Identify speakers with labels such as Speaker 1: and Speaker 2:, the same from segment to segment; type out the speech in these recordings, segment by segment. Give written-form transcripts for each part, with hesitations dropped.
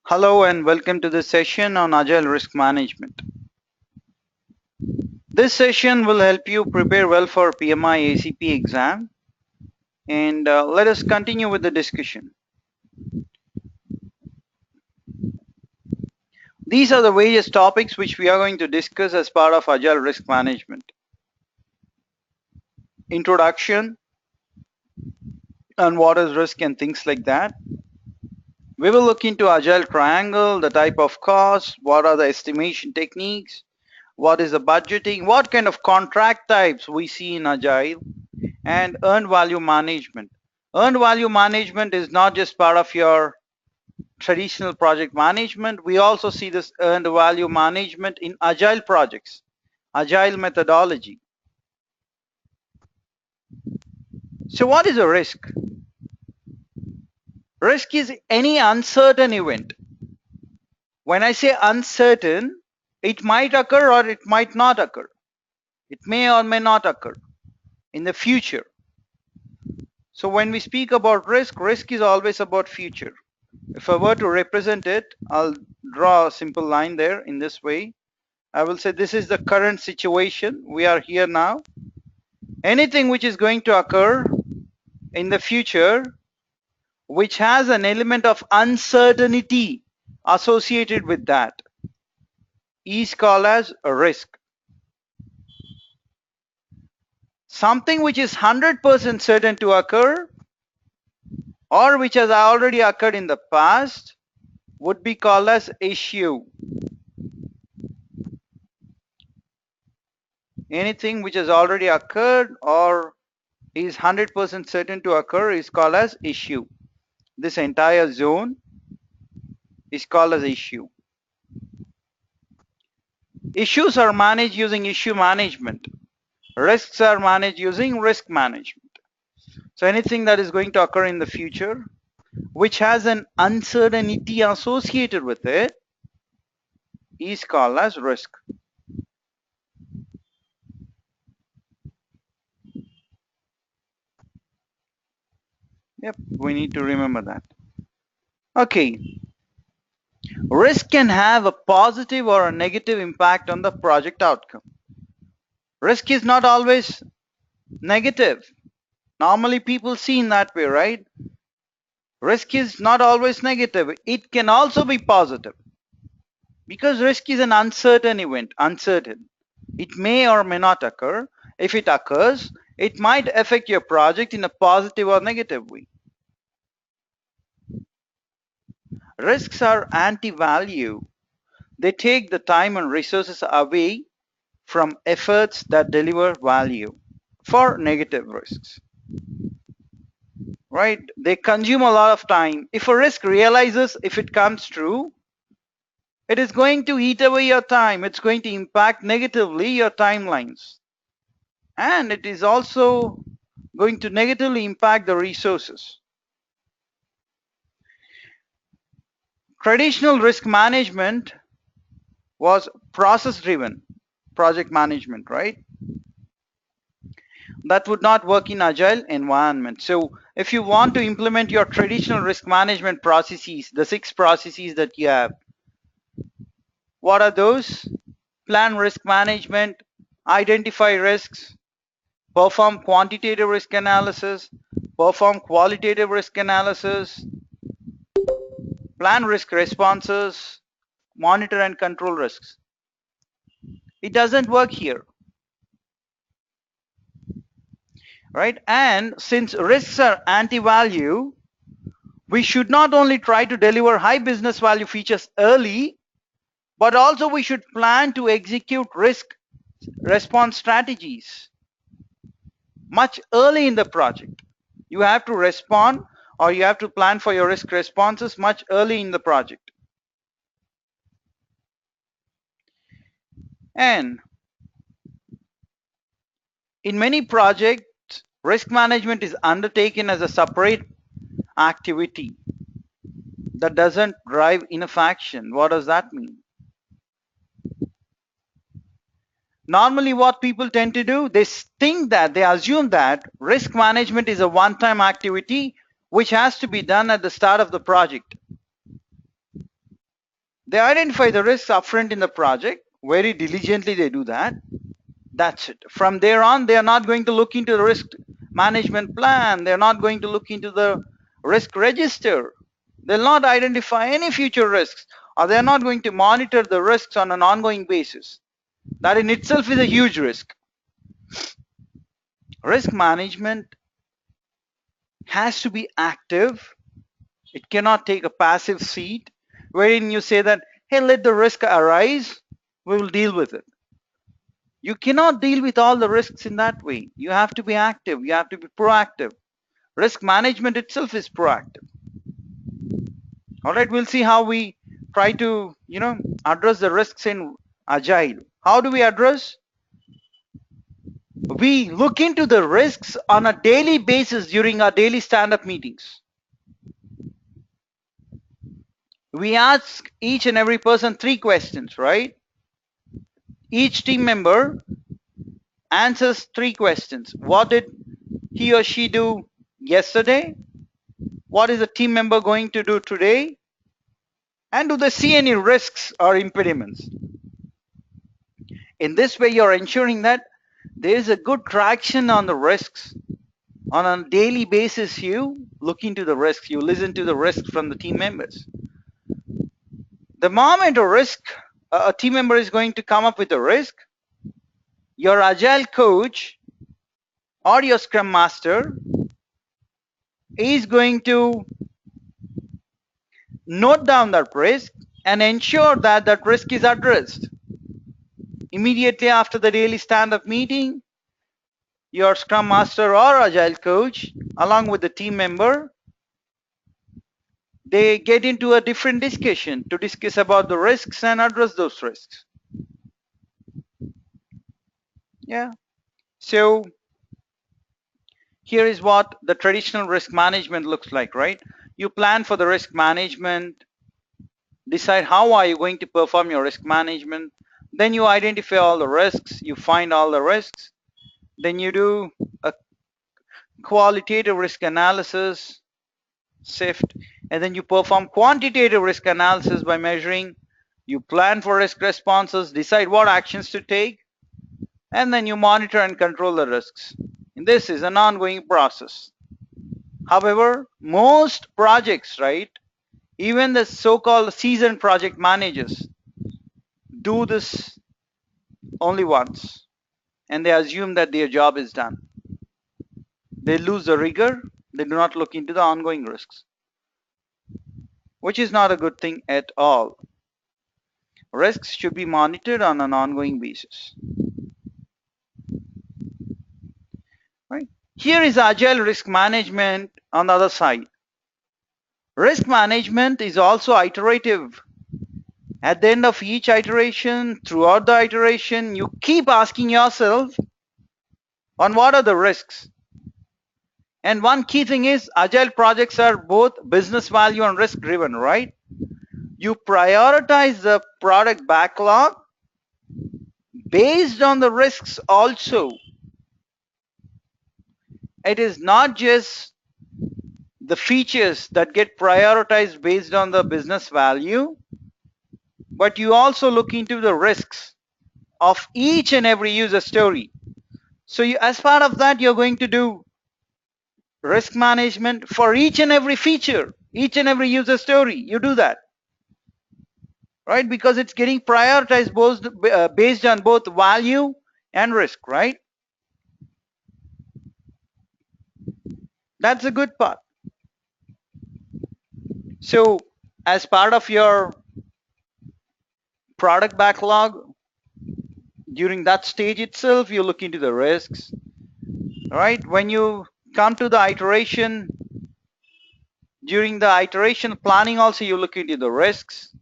Speaker 1: Hello and welcome to this session on Agile Risk Management. This session will help you prepare well for PMI ACP exam, and let us continue with the discussion. These are the various topics which we are going to discuss as part of Agile Risk Management. Introduction and what is risk and things like that. We will look into Agile Triangle, the type of cost, what are the estimation techniques, what is the budgeting, what kind of contract types we see in Agile, and earned value management. Earned value management is not just part of your traditional project management. We also see this earned value management in Agile projects, Agile methodology. So what is a risk? Risk is any uncertain event. When I say uncertain, it might occur or it might not occur. It may or may not occur in the future. So when we speak about risk, risk is always about future. If I were to represent it, I'll draw a simple line there in this way. I will say this is the current situation. We are here now. Anything which is going to occur in the future, which has an element of uncertainty associated with that, is called as a risk. Something which is 100% certain to occur or which has already occurred in the past would be called as issue. Anything which has already occurred or is 100% certain to occur is called as issue. This entire zone is called as issue. Issues are managed using issue management. Risks are managed using risk management. So anything that is going to occur in the future which has an uncertainty associated with it is called as risk. Yep, we need to remember that. Okay. Risk can have a positive or a negative impact on the project outcome. Risk is not always negative. Normally people see in that way, right? Risk is not always negative. It can also be positive. Because risk is an uncertain event, uncertain. It may or may not occur. If it occurs, it might affect your project in a positive or negative way. Risks are anti-value. They take the time and resources away from efforts that deliver value for negative risks. Right? They consume a lot of time. If a risk realizes, if it comes true, it is going to eat away your time. It's going to impact negatively your timelines. And it is also going to negatively impact the resources. Traditional risk management was process-driven project management, right? That would not work in agile environment. So if you want to implement your traditional risk management processes, the 6 processes that you have, what are those? Plan risk management, identify risks, perform quantitative risk analysis, perform qualitative risk analysis, plan risk responses, monitor and control risks. It doesn't work here. Right? And since risks are anti-value, we should not only try to deliver high business value features early, but also we should plan to execute risk response strategies much early in the project. You have to respond or you have to plan for your risk responses much early in the project. And in many projects, risk management is undertaken as a separate activity that doesn't drive enough action. What does that mean? Normally what people tend to do, they assume that risk management is a one-time activity which has to be done at the start of the project. They identify the risks upfront in the project. Very diligently they do that. That's it. From there on, they are not going to look into the risk management plan. They're not going to look into the risk register. They'll not identify any future risks, or they're not going to monitor the risks on an ongoing basis. That in itself is a huge risk. Risk management has to be active. It cannot take a passive seat wherein you say that, hey, let the risk arise, we will deal with it. You cannot deal with all the risks in that way. You have to be active. You have to be proactive. Risk management itself is proactive. All right, we'll see how we try to, address the risks in Agile. How do we address? We look into the risks on a daily basis during our daily stand-up meetings. We ask each and every person 3 questions, right? Each team member answers 3 questions. What did he or she do yesterday? What is the team member going to do today? And do they see any risks or impediments? In this way, you're ensuring that there is a good traction on the risks. On a daily basis, you look into the risks, you listen to the risks from the team members. The moment a team member is going to come up with a risk, your agile coach or your scrum master is going to note down that risk and ensure that that risk is addressed. Immediately after the daily stand-up meeting, your scrum master or agile coach along with the team member, they get into a different discussion to discuss about the risks and address those risks. Yeah. So here is what the traditional risk management looks like, right? You plan for the risk management, decide how are you going to perform your risk management, then you identify all the risks, you find all the risks, then you do a qualitative risk analysis, SIFT, and then you perform quantitative risk analysis by measuring, you plan for risk responses, decide what actions to take, and then you monitor and control the risks. And this is an ongoing process. However, most projects, right, even the so-called seasoned project managers do this only once, and they assume that their job is done. They lose the rigor, they do not look into the ongoing risks, which is not a good thing at all. Risks should be monitored on an ongoing basis. Right? Here is agile risk management on the other side. Risk management is also iterative. At the end of each iteration, throughout the iteration, you keep asking yourself on what are the risks. And one key thing is agile projects are both business value and risk driven, right? You prioritize the product backlog based on the risks also. It is not just the features that get prioritized based on the business value, but you also look into the risks of each and every user story. So as part of that, you're going to do risk management for each and every feature, each and every user story. You do that, right? Because it's getting prioritized both based on both value and risk, right? That's a good part. So as part of your product backlog, during that stage itself, you look into the risks, right? When you come to the iteration, during the iteration planning also, you look into the risks.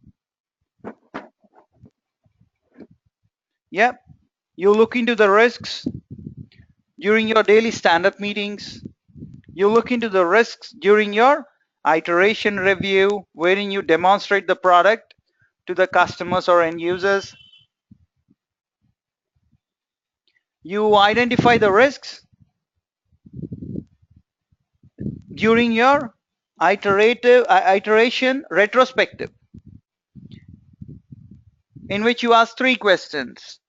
Speaker 1: Yep, you look into the risks during your daily stand-up meetings. You look into the risks during your iteration review, wherein you demonstrate the product to the customers or end users. You identify the risks during your iteration retrospective. in which you ask 3 questions: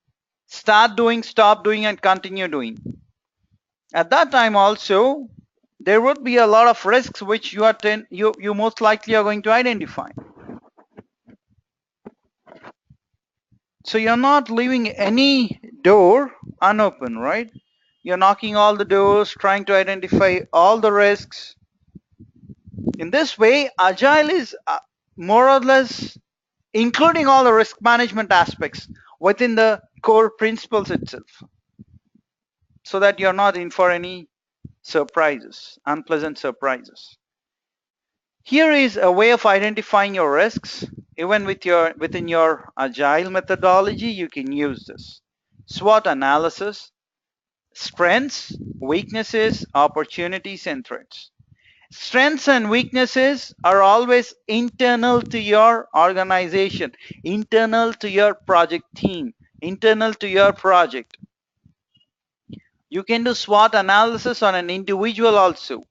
Speaker 1: start doing, stop doing, and continue doing. At that time also, there would be a lot of risks which you most likely are going to identify. So you're not leaving any door unopened, right? You're knocking all the doors, trying to identify all the risks. In this way, agile is more or less including all the risk management aspects within the core principles itself, so that you're not in for any surprises, unpleasant surprises. Here is a way of identifying your risks. Even within your agile methodology, you can use this. SWOT analysis: strengths, weaknesses, opportunities, and threats. Strengths and weaknesses are always internal to your organization, internal to your project team, internal to your project. You can do SWOT analysis on an individual also.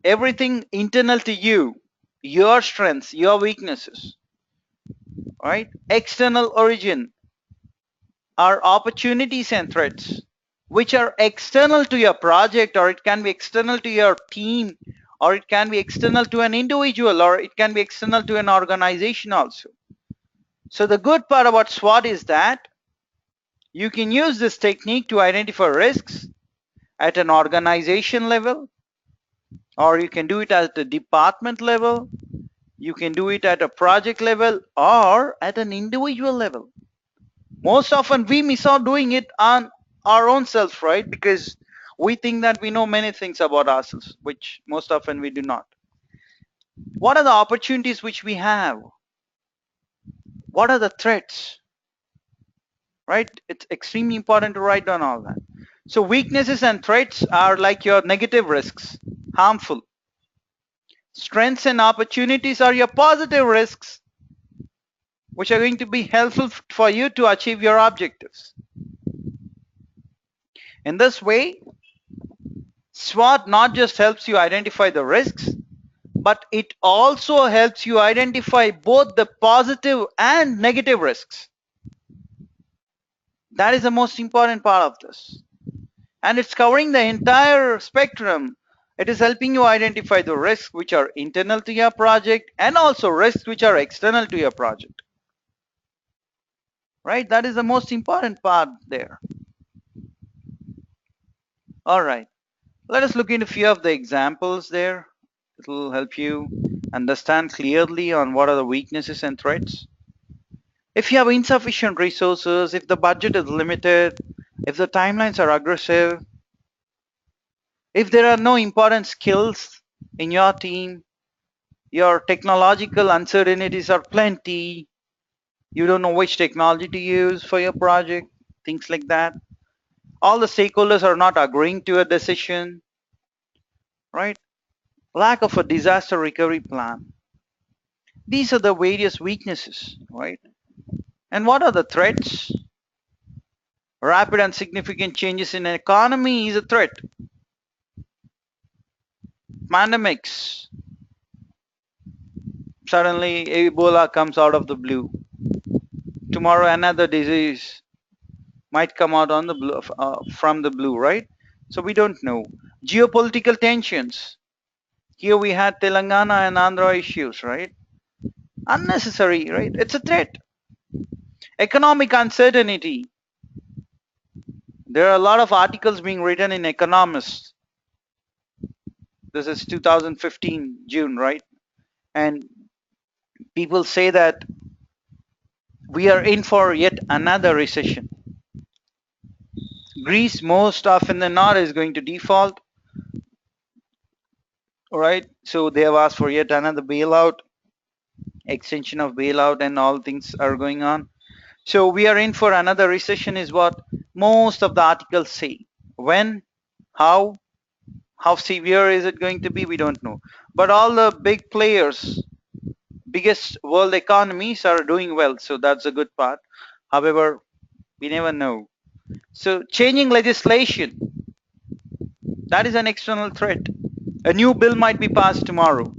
Speaker 1: Everything internal to you, your strengths, your weaknesses, right? External origin are opportunities and threats, which are external to your project, or it can be external to your team, or it can be external to an individual, or it can be external to an organization also. So the good part about SWOT is that you can use this technique to identify risks at an organization level, or you can do it at the department level, you can do it at a project level, or at an individual level. Most often we miss out doing it on our own self, right? Because we think that we know many things about ourselves, which most often we do not. What are the opportunities which we have? What are the threats? Right? It's extremely important to write down all that. So weaknesses and threats are like your negative risks, harmful. Strengths and opportunities are your positive risks, which are going to be helpful for you to achieve your objectives. In this way, SWOT not just helps you identify the risks, but it also helps you identify both the positive and negative risks. That is the most important part of this. And it's covering the entire spectrum. It is helping you identify the risks which are internal to your project and also risks which are external to your project. Right? That is the most important part there. All right. Let us look into a few of the examples there. It will help you understand clearly on what are the weaknesses and threats. If you have insufficient resources, if the budget is limited, if the timelines are aggressive, if there are no important skills in your team, your technological uncertainties are plenty, you don't know which technology to use for your project, things like that. All the stakeholders are not agreeing to a decision, right? Lack of a disaster recovery plan. These are the various weaknesses, right? And what are the threats? Rapid and significant changes in an economy is a threat. Pandemics. Suddenly Ebola comes out of the blue. Tomorrow another disease might come out on the blue, from the blue, right? So we don't know. Geopolitical tensions. Here we had Telangana and Andhra issues, right? Unnecessary, right? It's a threat. Economic uncertainty. There are a lot of articles being written in Economist. This is 2015 June, right? And people say that we are in for yet another recession. Greece most often than not is going to default. All right, so they have asked for yet another bailout, extension of bailout, and all things are going on. So we are in for another recession is what most of the articles say. When, how severe is it going to be, we don't know. But all the big players, biggest world economies are doing well, so that's a good part. However, we never know. So changing legislation, that is an external threat. A new bill might be passed tomorrow,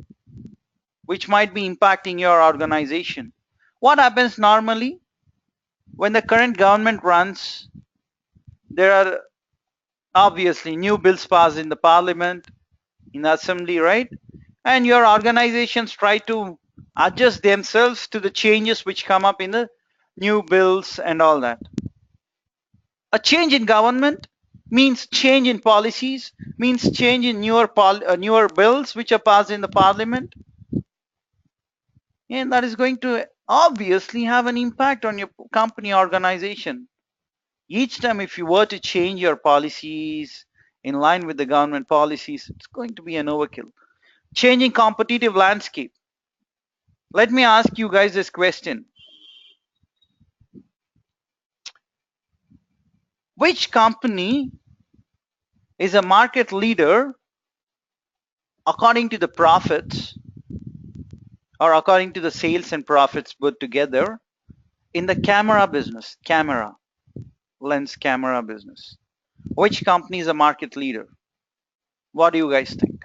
Speaker 1: which might be impacting your organization. What happens normally when the current government runs? There are obviously new bills passed in the parliament, in the assembly, right? And your organizations try to adjust themselves to the changes which come up in the new bills and all that. A change in government means change in policies, means change in newer bills which are passed in the parliament, and that is going to obviously have an impact on your company organization. Each time if you were to change your policies in line with the government policies, it's going to be an overkill. Changing competitive landscape. Let me ask you guys this question. Which company is a market leader according to the profits or according to the sales and profits put together in the camera business, camera, lens camera business? Which company is a market leader? What do you guys think?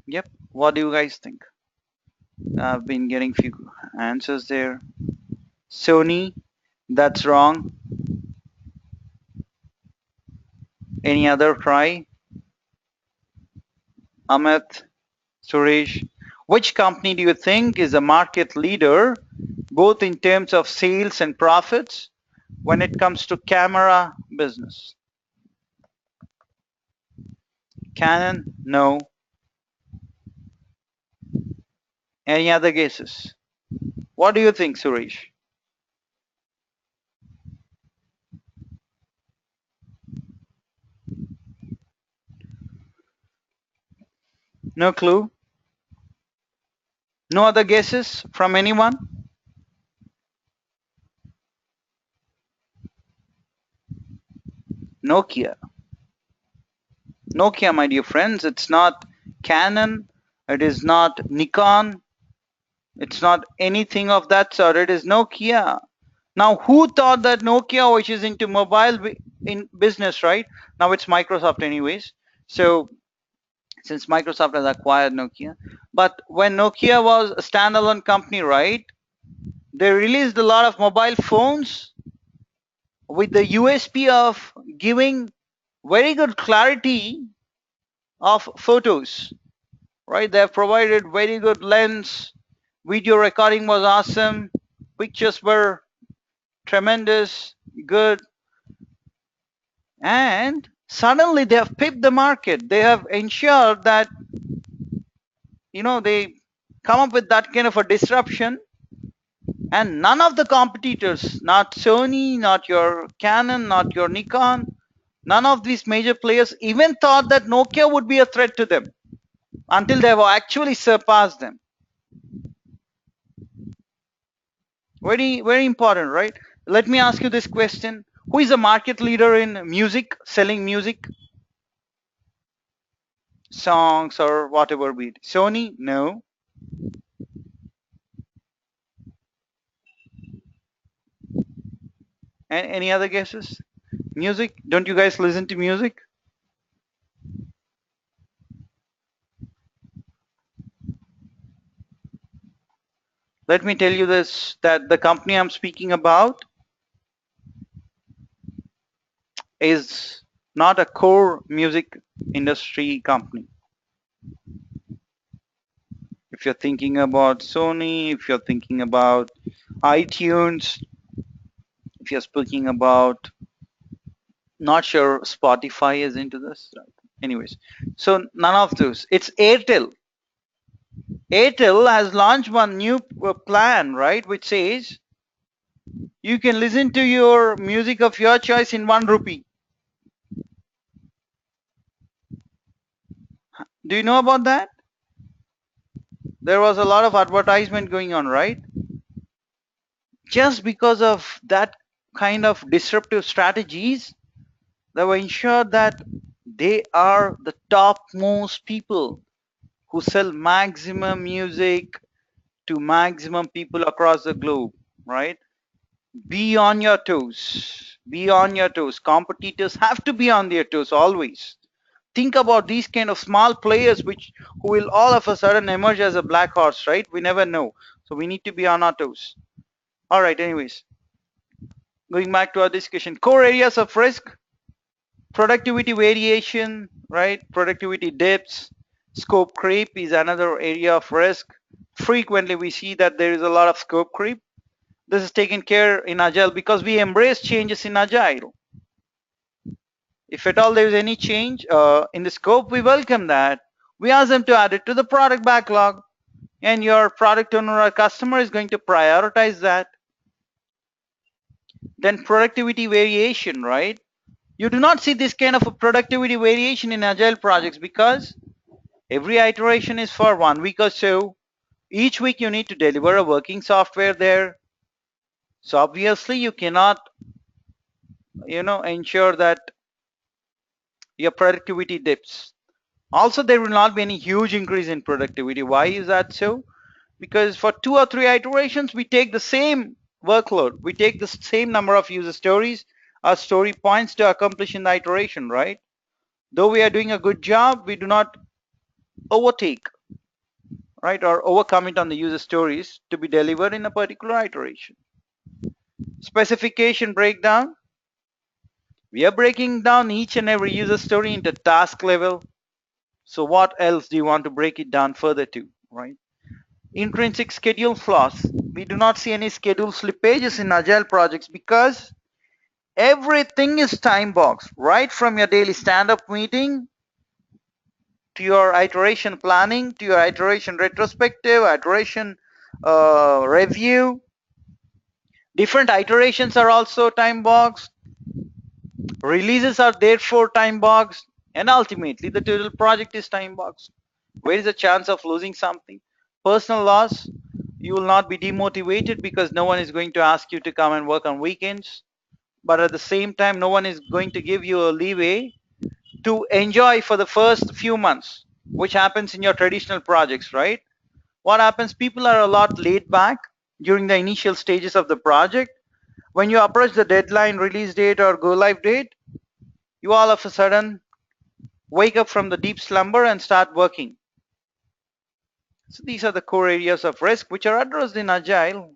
Speaker 1: Yep. What do you guys think? I've been getting few answers there. Sony, that's wrong. Any other try? Amit, Suresh, which company do you think is a market leader both in terms of sales and profits when it comes to camera business? Canon? No. Any other guesses? What do you think, Suresh? No clue? No other guesses from anyone? Nokia. Nokia, my dear friends, it's not Canon, it is not Nikon, it's not anything of that sort, it is Nokia. Now, who thought that Nokia, which is into mobile in business, right? Now it's Microsoft anyways. So since Microsoft has acquired Nokia, but when Nokia was a standalone company, right? They released a lot of mobile phones with the USP of giving very good clarity of photos, right? They have provided very good lens, video recording was awesome, pictures were tremendous, good, and suddenly they have pipped the market. They have ensured that, they come up with that kind of a disruption, and none of the competitors, not Sony, not your Canon, not your Nikon, none of these major players even thought that Nokia would be a threat to them until they have actually surpassed them. Very, very important, right? Let me ask you this question. Who is a market leader in music, selling music, songs or whatever be it? Sony? No. And any other guesses? Music? Don't you guys listen to music? Let me tell you this, that the company I'm speaking about is not a core music industry company. If you're thinking about Sony, if you're thinking about iTunes, if you're speaking about, not sure Spotify is into this. Anyways, so none of those. It's Airtel. Airtel has launched one new plan, right, which says you can listen to your music of your choice in 1 rupee. Do you know about that? There was a lot of advertisement going on, right? Just because of that kind of disruptive strategies, they were ensured that they are the topmost people who sell maximum music to maximum people across the globe, right? Be on your toes. Be on your toes. Competitors have to be on their toes always. think about these kind of small players who will all of a sudden emerge as a black horse, right? We never know. So we need to be on our toes. All right, anyways, going back to our discussion, core areas of risk: productivity variation, right? Productivity dips. Scope creep is another area of risk. Frequently we see that there is a lot of scope creep. This is taken care in agile because we embrace changes in agile. If at all there is any change in the scope, we welcome that. We ask them to add it to the product backlog, and your product owner or customer is going to prioritize that. Then productivity variation, right? You do not see this kind of a productivity variation in agile projects because every iteration is for 1 week or so. Each week you need to deliver a working software there. So obviously you cannot, ensure that your productivity dips. Also, there will not be any huge increase in productivity. Why is that so? Because for 2 or 3 iterations, we take the same workload. We take the same number of user stories or story points to accomplish in the iteration, right? Though we are doing a good job, we do not overtake, right, or overcommit on the user stories to be delivered in a particular iteration. Specification breakdown. We are breaking down each and every user story into task level. So what else do you want to break it down further to, right? Intrinsic schedule flaws. We do not see any schedule slippages in agile projects because everything is time boxed, right from your daily stand-up meeting to your iteration planning to your iteration retrospective, iteration review. Different iterations are also time boxed. Releases are therefore time boxed, and ultimately the total project is time boxed. Where is the chance of losing something? Personal loss, you will not be demotivated because no one is going to ask you to come and work on weekends. But at the same time, no one is going to give you a leeway to enjoy for the first few months, which happens in your traditional projects, right? What happens? People are a lot laid back during the initial stages of the project. When you approach the deadline, release date, or go live date, you all of a sudden wake up from the deep slumber and start working. So these are the core areas of risk which are addressed in Agile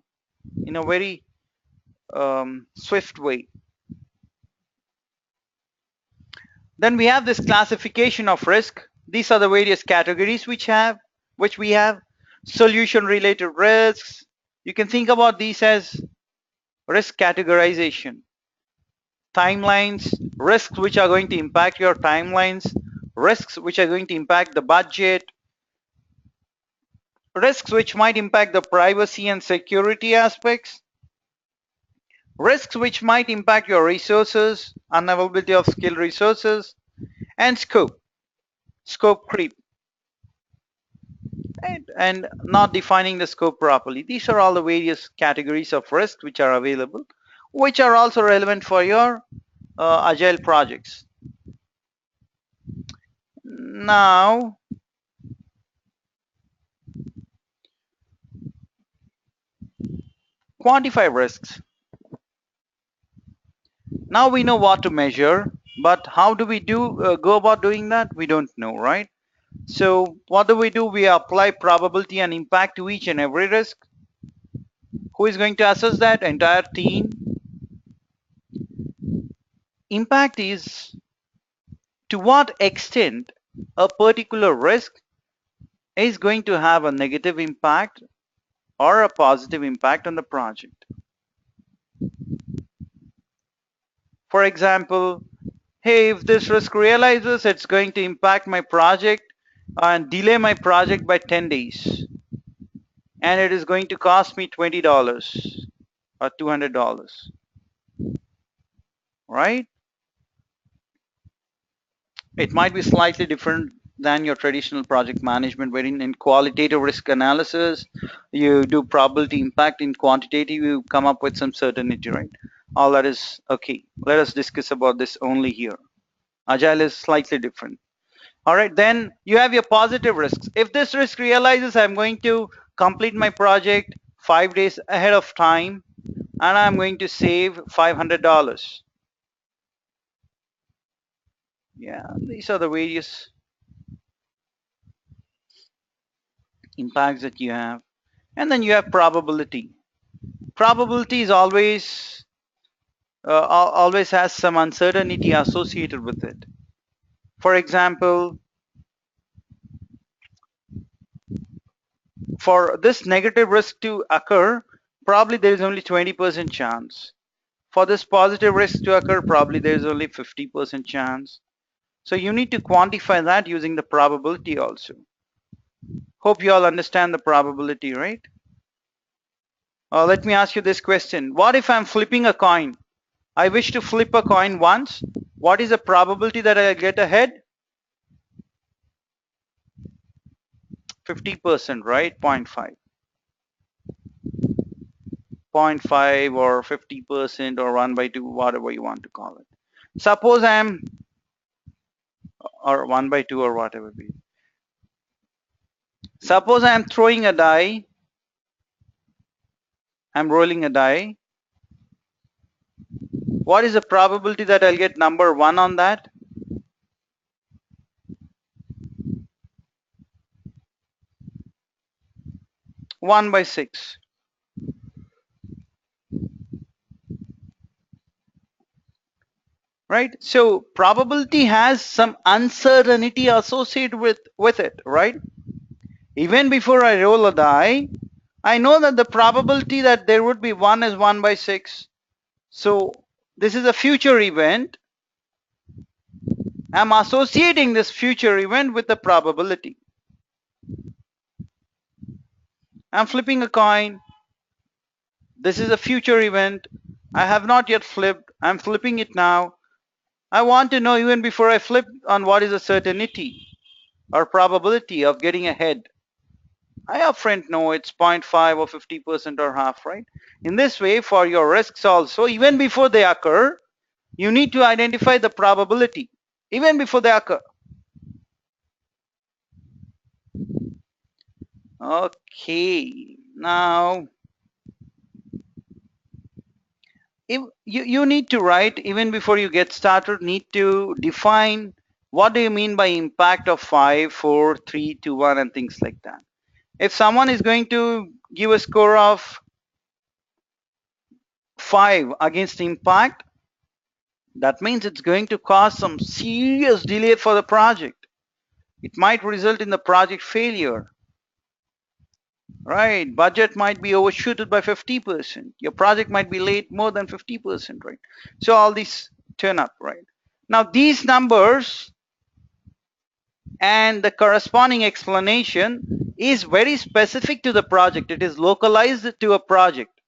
Speaker 1: in a very swift way. Then we have this classification of risk. These are the various categories which we have. Solution related risks. You can think about these as risk categorization. Timelines, risks which are going to impact your timelines, risks which are going to impact the budget, risks which might impact the privacy and security aspects, risks which might impact your resources, unavailability of skilled resources, and scope creep, right? And not defining the scope properly. These are all the various categories of risk which are available, which are also relevant for your agile projects. Now, quantify risks. Now we know what to measure, but how do we go about doing that? We don't know, right? So what do? We apply probability and impact to each and every risk. Who is going to assess that? Entire team. Impact is to what extent a particular risk is going to have a negative impact or a positive impact on the project. For example, hey, if this risk realizes it's going to impact my project and delay my project by 10 days, and it is going to cost me $20 or $200, right? It might be slightly different than your traditional project management, wherein in qualitative risk analysis, you do probability impact. In quantitative, you come up with some certainty, right? All that is okay. Let us discuss about this only here. Agile is slightly different. All right, then you have your positive risks. If this risk realizes I'm going to complete my project 5 days ahead of time and I'm going to save $500. Yeah, these are the various impacts that you have. And then you have probability. Probability is always has some uncertainty associated with it. For example, for this negative risk to occur, probably there is only 20% chance. For this positive risk to occur, probably there is only 50% chance. So you need to quantify that using the probability also. Hope you all understand the probability, right? Let me ask you this question. What if I'm flipping a coin? I wish to flip a coin once. What is the probability that I get a head? 50%, right? 0.5. 0.5 or 50% or 1 by 2, whatever you want to call it. Suppose I'm, or 1 by 2 or whatever be. Suppose I'm throwing a die, I'm rolling a die. What is the probability that I'll get number 1 on that? 1 by 6. Right? So probability has some uncertainty associated with it, right? Even before I roll a die, I know that the probability that there would be 1 is 1 by 6. So this is a future event. I'm associating this future event with the probability. I'm flipping a coin. This is a future event. I have not yet flipped. I'm flipping it now. I want to know even before I flip on what is the certainty or probability of getting ahead. I upfront know it's 0.5 or 50% or half, right? In this way, for your risks also, even before they occur, you need to identify the probability, even before they occur. Okay, now, if you need to write, even before you get started, need to define what do you mean by impact of 5, 4, 3, 2, 1 and things like that. If someone is going to give a score of 5 against impact, that means it's going to cause some serious delay for the project. It might result in the project failure. Right, budget might be overshooted by 50%. Your project might be late more than 50%, right? So all these turn up, right? Now these numbers and the corresponding explanation is very specific to the project. It is localized to a project.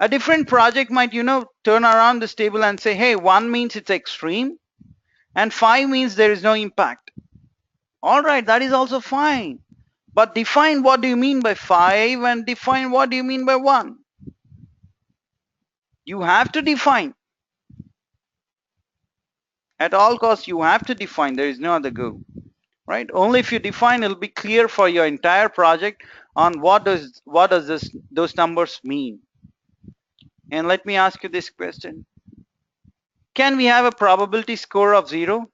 Speaker 1: A different project might, turn around this table and say, hey, 1 means it's extreme and 5 means there is no impact. All right, that is also fine. But define what do you mean by 5 and define what do you mean by 1. You have to define. At all costs, you have to define. There is no other go. Right? Only if you define, it'll be clear for your entire project on what does those numbers mean. And let me ask you this question. Can we have a probability score of 0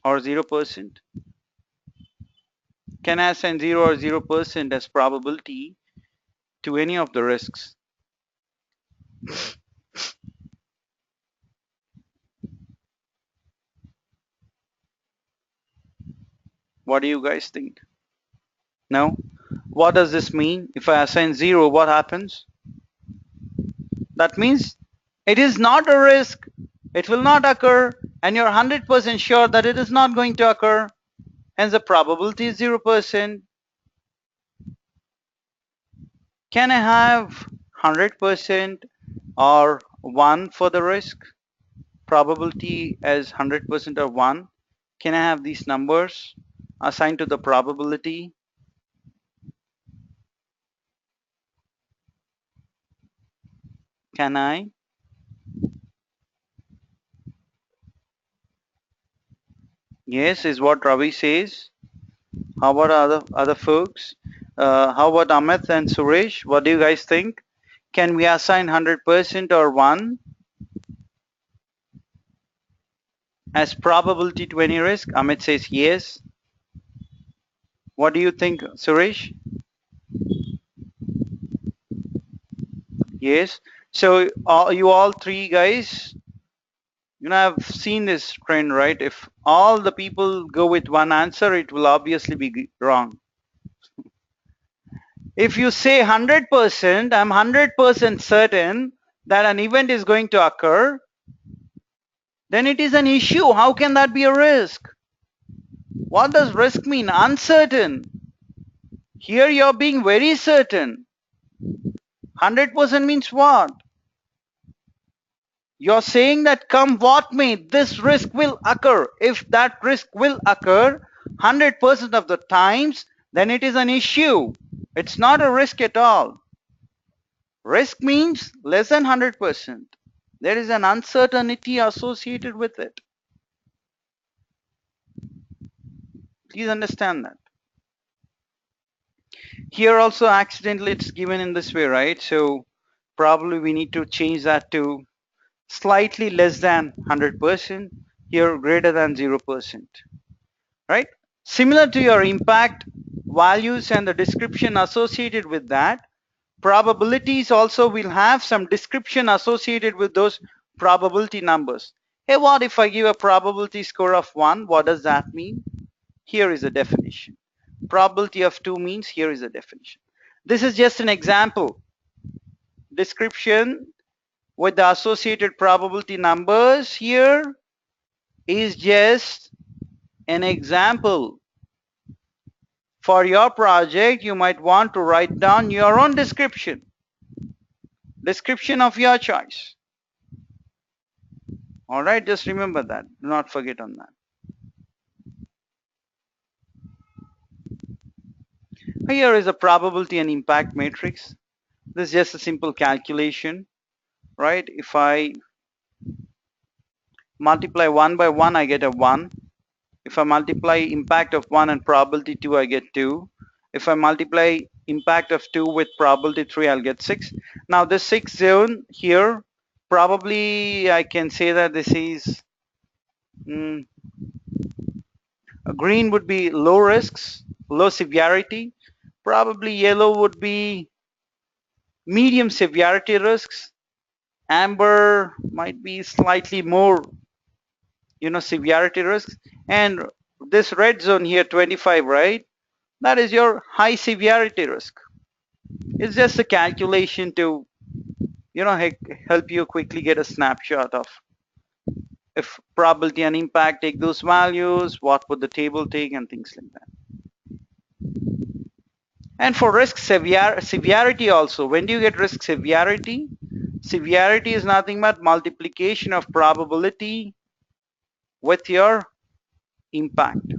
Speaker 1: or 0%? Can I assign 0 or 0% as probability to any of the risks? What do you guys think? No? What does this mean? If I assign 0, what happens? That means it is not a risk, it will not occur, and you're 100% sure that it is not going to occur, hence the probability is 0%. Can I have 100% or 1 for the risk? Probability as 100% or 1. Can I have these numbers assigned to the probability? Can I? Yes, is what Ravi says. How about other folks? How about Amit and Suresh? What do you guys think? Can we assign 100% or 1? as probability to any risk? Amit says yes. What do you think, Suresh? Yes. So you all three guys, I've seen this trend, right? If all the people go with one answer, it will obviously be wrong. If you say 100%, I'm 100% certain that an event is going to occur, then it is an issue. How can that be a risk? What does risk mean? Uncertain. Here you're being very certain. 100% means what? You're saying that come what may, this risk will occur. If that risk will occur 100% of the times, then it is an issue. It's not a risk at all. Risk means less than 100%. There is an uncertainty associated with it. Please understand that. Here also accidentally it's given in this way, right? So probably we need to change that to slightly less than 100%, here greater than 0%, right? Similar to your impact values and the description associated with that, probabilities also will have some description associated with those probability numbers. Hey, what if I give a probability score of 1? What does that mean? Here is a definition. Probability of 2 means here is a definition. This is just an example. Description with the associated probability numbers here is just an example. For your project, you might want to write down your own description of your choice. All right, just remember that. Do not forget on that. Here is a probability and impact matrix. This is just a simple calculation, right? If I multiply 1 by 1, I get a 1. If I multiply impact of 1 and probability 2, I get 2. If I multiply impact of 2 with probability 3, I'll get 6. Now this 6 zone here, probably I can say that this is green would be low risks, low severity. Probably yellow would be medium severity risks. Amber might be slightly more, severity risks. And this red zone here, 25, right? That is your high severity risk. It's just a calculation to, help you quickly get a snapshot of if probability and impact take those values, what would the table take, and things like that. And for risk severity also, when do you get risk severity? Severity is nothing but multiplication of probability with your impact.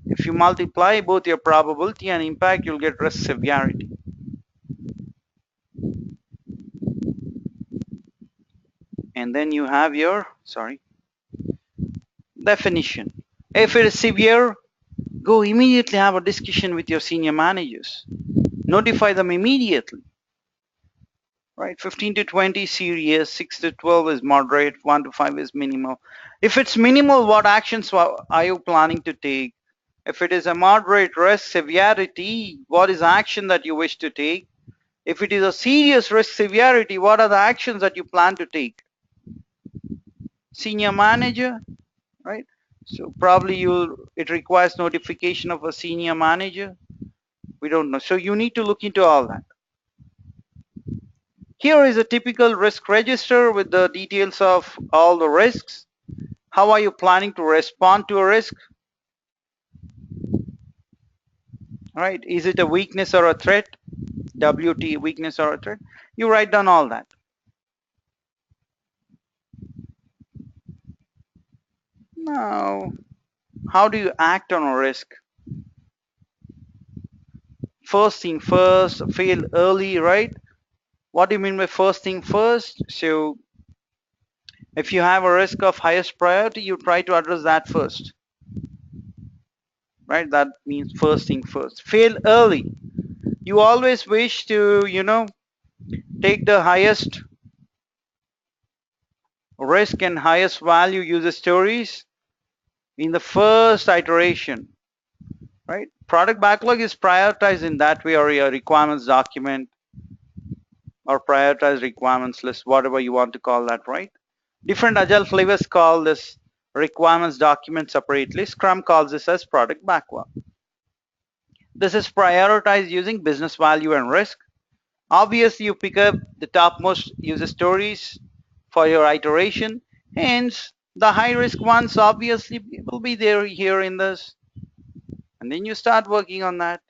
Speaker 1: If you multiply both your probability and impact, you'll get risk severity. And then you have your, definition. If it is severe, go immediately have a discussion with your senior managers. Notify them immediately. Right, 15 to 20 serious, 6 to 12 is moderate, 1 to 5 is minimal. If it's minimal, what actions are you planning to take? If it is a moderate risk severity, what is action that you wish to take? If it is a serious risk severity, what are the actions that you plan to take? Senior manager, right? So probably it requires notification of a senior manager. We don't know. So you need to look into all that. Here is a typical risk register with the details of all the risks. How are you planning to respond to a risk? All right, is it a weakness or a threat? WT, weakness or a threat? You write down all that. Now, how do you act on a risk? First thing first, fail early, right? What do you mean by first thing first? So if you have a risk of highest priority, you try to address that first, right? That means first thing first. Fail early. You always wish to, take the highest risk and highest value user stories in the first iteration, right? Product backlog is prioritized in that way, or your requirements document or prioritized requirements list, whatever you want to call that, right? Different agile flavors call this requirements document separately. Scrum calls this as product backlog. This is prioritized using business value and risk. Obviously, you pick up the topmost user stories for your iteration. Hence, the high risk ones obviously will be there here in this. And then you start working on that.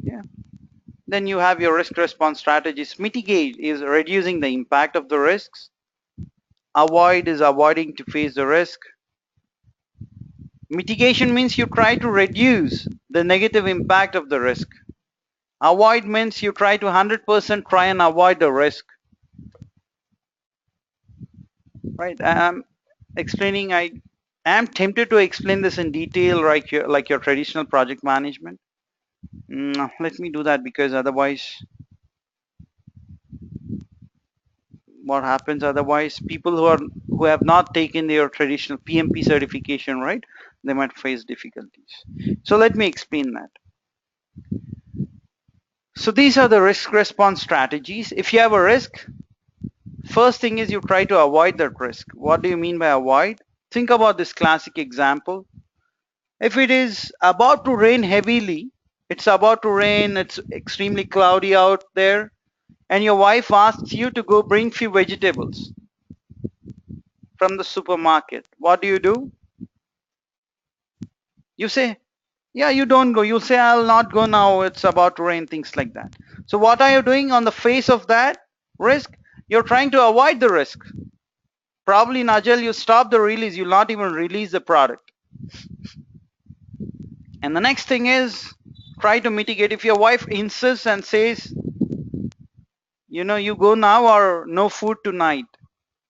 Speaker 1: Yeah. Then you have your risk response strategies. Mitigate is reducing the impact of the risks. Avoid is avoiding to face the risk. Mitigation means you try to reduce the negative impact of the risk. Avoid means you try to 100% try and avoid the risk. Right? I'm explaining. I am tempted to explain this in detail, like your traditional project management. Let me do that, because otherwise, what happens? Otherwise, people who have not taken their traditional PMP certification, right? They might face difficulties. So let me explain that. So these are the risk response strategies. If you have a risk, first thing is you try to avoid that risk. What do you mean by avoid? Think about this classic example. If it is about to rain heavily, it's about to rain, it's extremely cloudy out there, and your wife asks you to go bring few vegetables from the supermarket. What do? You say, yeah, you don't go. You'll say, I'll not go now. It's about to rain, things like that. So what are you doing on the face of that risk? You're trying to avoid the risk. Probably in Agile, you stop the release. You'll not even release the product. And the next thing is try to mitigate. If your wife insists and says, you go now or no food tonight,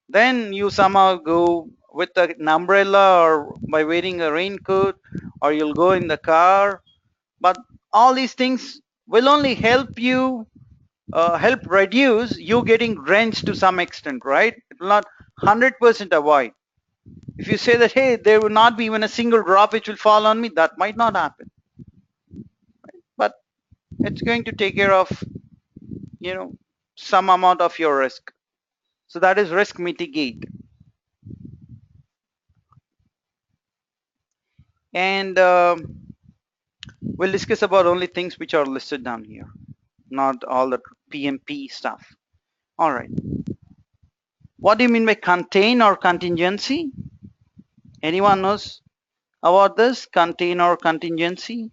Speaker 1: then you somehow go with an umbrella or by wearing a raincoat, or you'll go in the car. But all these things will only help you help reduce you getting drenched to some extent, right? It will not 100% avoid. If you say that, hey, there will not be even a single drop which will fall on me, that might not happen, but it's going to take care of some amount of your risk. So that is risk mitigate. And we'll discuss about only things which are listed down here, not all the PMP stuff. All right. What do you mean by contain or contingency? Anyone knows about this? Contain or contingency?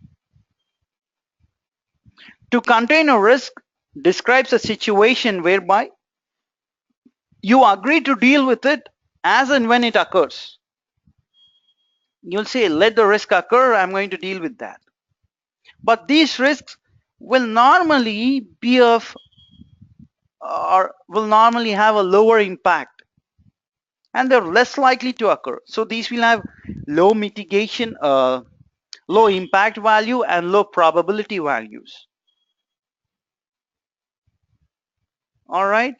Speaker 1: To contain a risk describes a situation whereby you agree to deal with it as and when it occurs. You'll say, let the risk occur, I'm going to deal with that. But these risks will normally be of or will normally have a lower impact, and they're less likely to occur. So these will have low mitigation, low impact value, and low probability values. All right.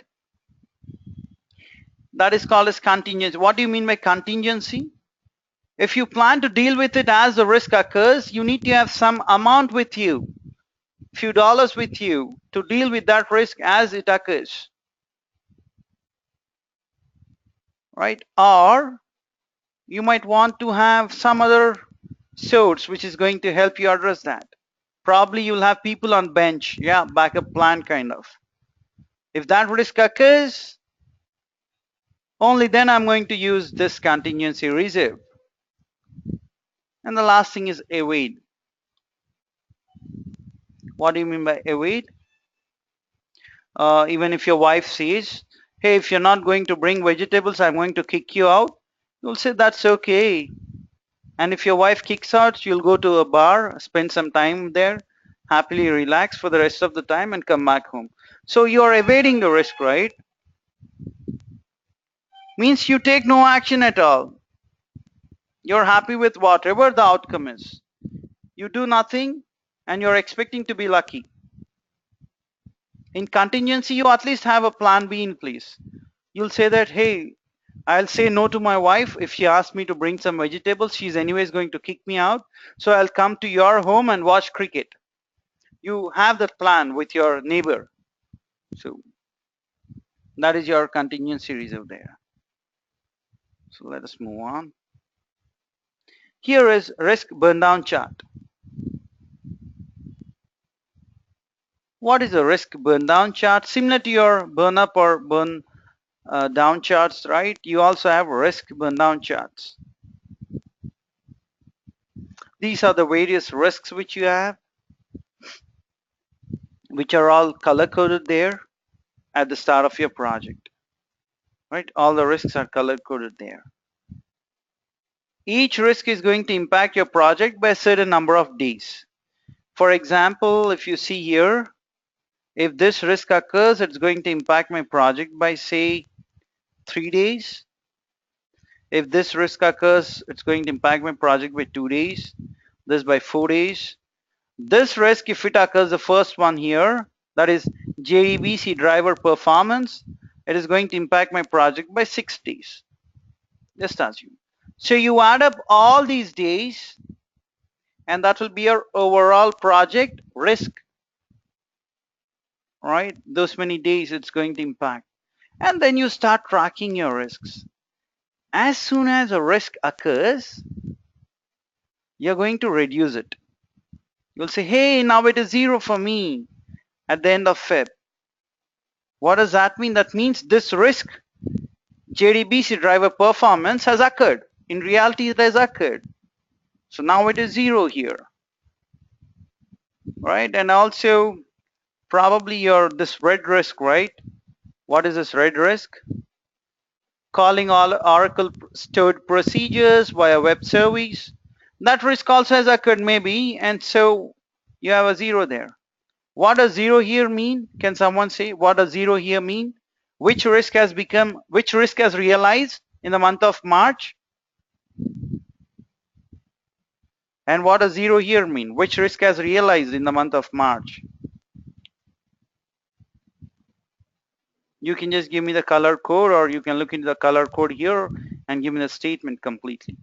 Speaker 1: That is called as contingency. What do you mean by contingency? If you plan to deal with it as the risk occurs, you need to have some amount with you, few dollars with you, to deal with that risk as it occurs. Right? Or you might want to have some other source which is going to help you address that. Probably you'll have people on bench, yeah, backup plan kind of. If that risk occurs, only then I'm going to use this contingency reserve. And the last thing is evade. What do you mean by evade? Even if your wife says, hey, if you're not going to bring vegetables, I'm going to kick you out, you'll say that's okay. And if your wife kicks out, you'll go to a bar, spend some time there, happily relax for the rest of the time and come back home. So you're evading the risk, right? Means you take no action at all. You're happy with whatever the outcome is. You do nothing and you're expecting to be lucky. In contingency, you at least have a plan B in place. You'll say that, hey, I'll say no to my wife if she asks me to bring some vegetables. She's anyways going to kick me out. So I'll come to your home and watch cricket. You have that plan with your neighbor. So that is your contingency reserve there. So let us move on. Here is risk burn down chart. What is a risk burn down chart? Similar to your burn up or burn down charts, right? You also have risk burn down charts. These are the various risks which you have, which are all color coded there at the start of your project, right? All the risks are color coded there. Each risk is going to impact your project by a certain number of days. For example, if you see here, if this risk occurs, it's going to impact my project by say 3 days. If this risk occurs, it's going to impact my project by 2 days. This by 4 days. This risk, if it occurs, the first one here, that is JDBC driver performance, it is going to impact my project by 6 days. Just assume. So you add up all these days, and that will be your overall project risk, right? Those many days it's going to impact. And then you start tracking your risks. As soon as a risk occurs, you're going to reduce it. You'll say, hey, now it is 0 for me at the end of Feb. What does that mean? That means this risk, JDBC driver performance, has occurred. In reality, it has occurred. So now it is 0 here, right? And also probably your this red risk, right? What is this red risk? Calling all Oracle stored procedures via web service. That risk also has occurred maybe, and so you have a 0 there. What does 0 here mean? Can someone say what does 0 here mean? Which risk has realized in the month of March? And what does 0 here mean? Which risk has realized in the month of March? You can just give me the color code, or you can look into the color code here and give me the statement completely.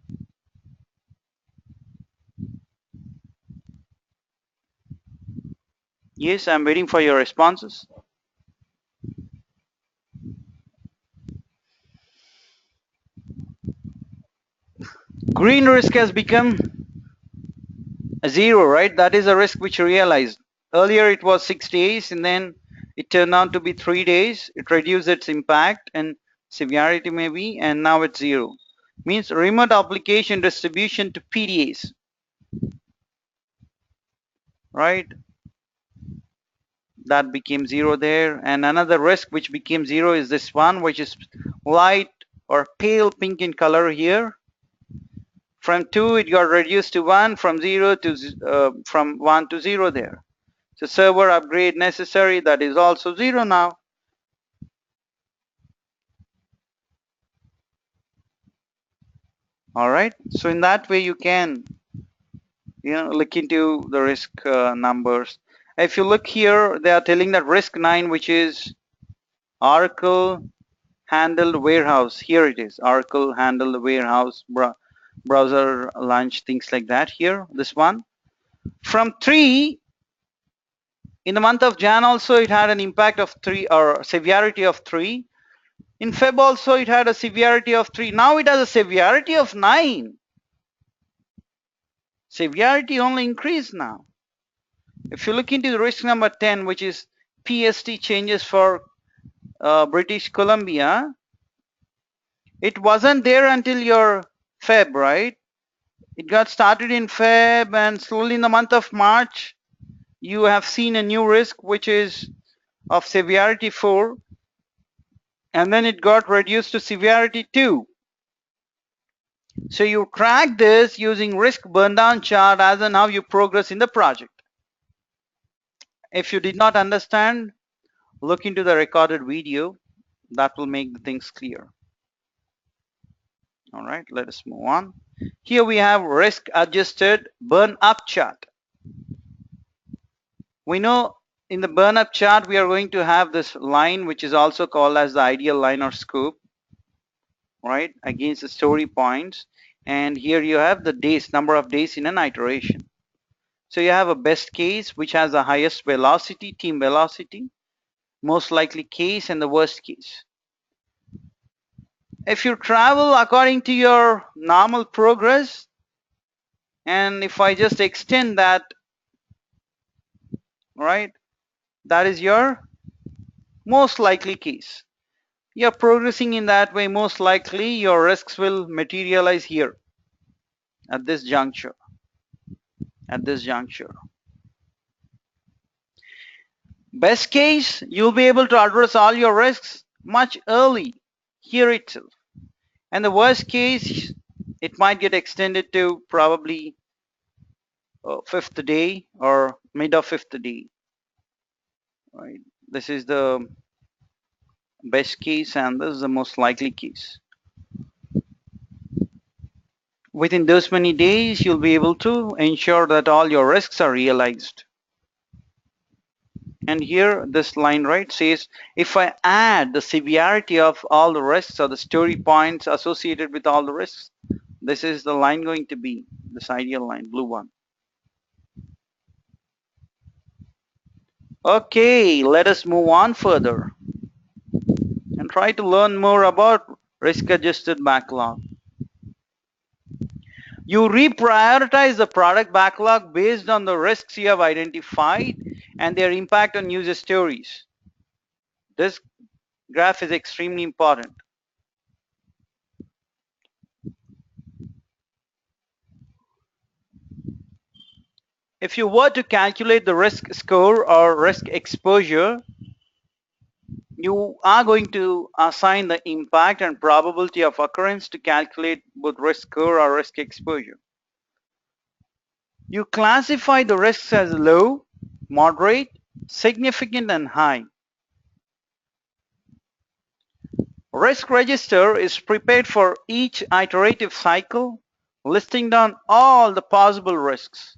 Speaker 1: Yes, I'm waiting for your responses. Green risk has become a 0, right? That is a risk which realized. Earlier it was 6 days, and then it turned out to be 3 days. It reduced its impact and severity maybe, and now it's 0. Means remote application distribution to PDAs, right? That became 0 there. And another risk which became 0 is this one, which is light or pale pink in color here. From 2 it got reduced to 1, from 0 to from 1 to 0 there. So server upgrade necessary, that is also 0 now. All right, so in that way you can look into the risk numbers. If you look here, they are telling that risk 9, which is Oracle handled warehouse. Here it is, Oracle handled warehouse, browser launch, things like that. Here, this one. From 3, in the month of Jan also it had an impact of 3 or severity of 3. In Feb also it had a severity of 3. Now it has a severity of 9. Severity only increased now. If you look into the risk number 10, which is PST changes for British Columbia, it wasn't there until your Feb, right? It got started in Feb, and slowly in the month of March, you have seen a new risk which is of severity 4, and then it got reduced to severity 2. So you track this using risk burn down chart as and how you progress in the project. If you did not understand, look into the recorded video. That will make the things clear. All right, let us move on. Here we have risk adjusted burn up chart. We know in the burn up chart, we are going to have this line, which is also called as the ideal line or scope, right, against the story points. And here you have the days, number of days in an iteration. So you have a best case, which has the highest velocity, team velocity, most likely case, and the worst case. If you travel according to your normal progress, and if I just extend that, right, that is your most likely case. You're progressing in that way, most likely your risks will materialize here at this juncture. Best case, you'll be able to address all your risks much early here itself. And the worst case, it might get extended to probably fifth day or mid of fifth day. Right. This is the best case and this is the most likely case. Within those many days, you'll be able to ensure that all your risks are realized. And here this line, right, says if I add the severity of all the risks or the story points associated with all the risks, this is the line going to be this ideal line, blue one. Okay, let us move on further and try to learn more about risk adjusted backlog. You reprioritize the product backlog based on the risks you have identified and their impact on user stories. This graph is extremely important. If you were to calculate the risk score or risk exposure, you are going to assign the impact and probability of occurrence to calculate both risk score or risk exposure. You classify the risks as low, moderate, significant, and high. Risk register is prepared for each iterative cycle, listing down all the possible risks.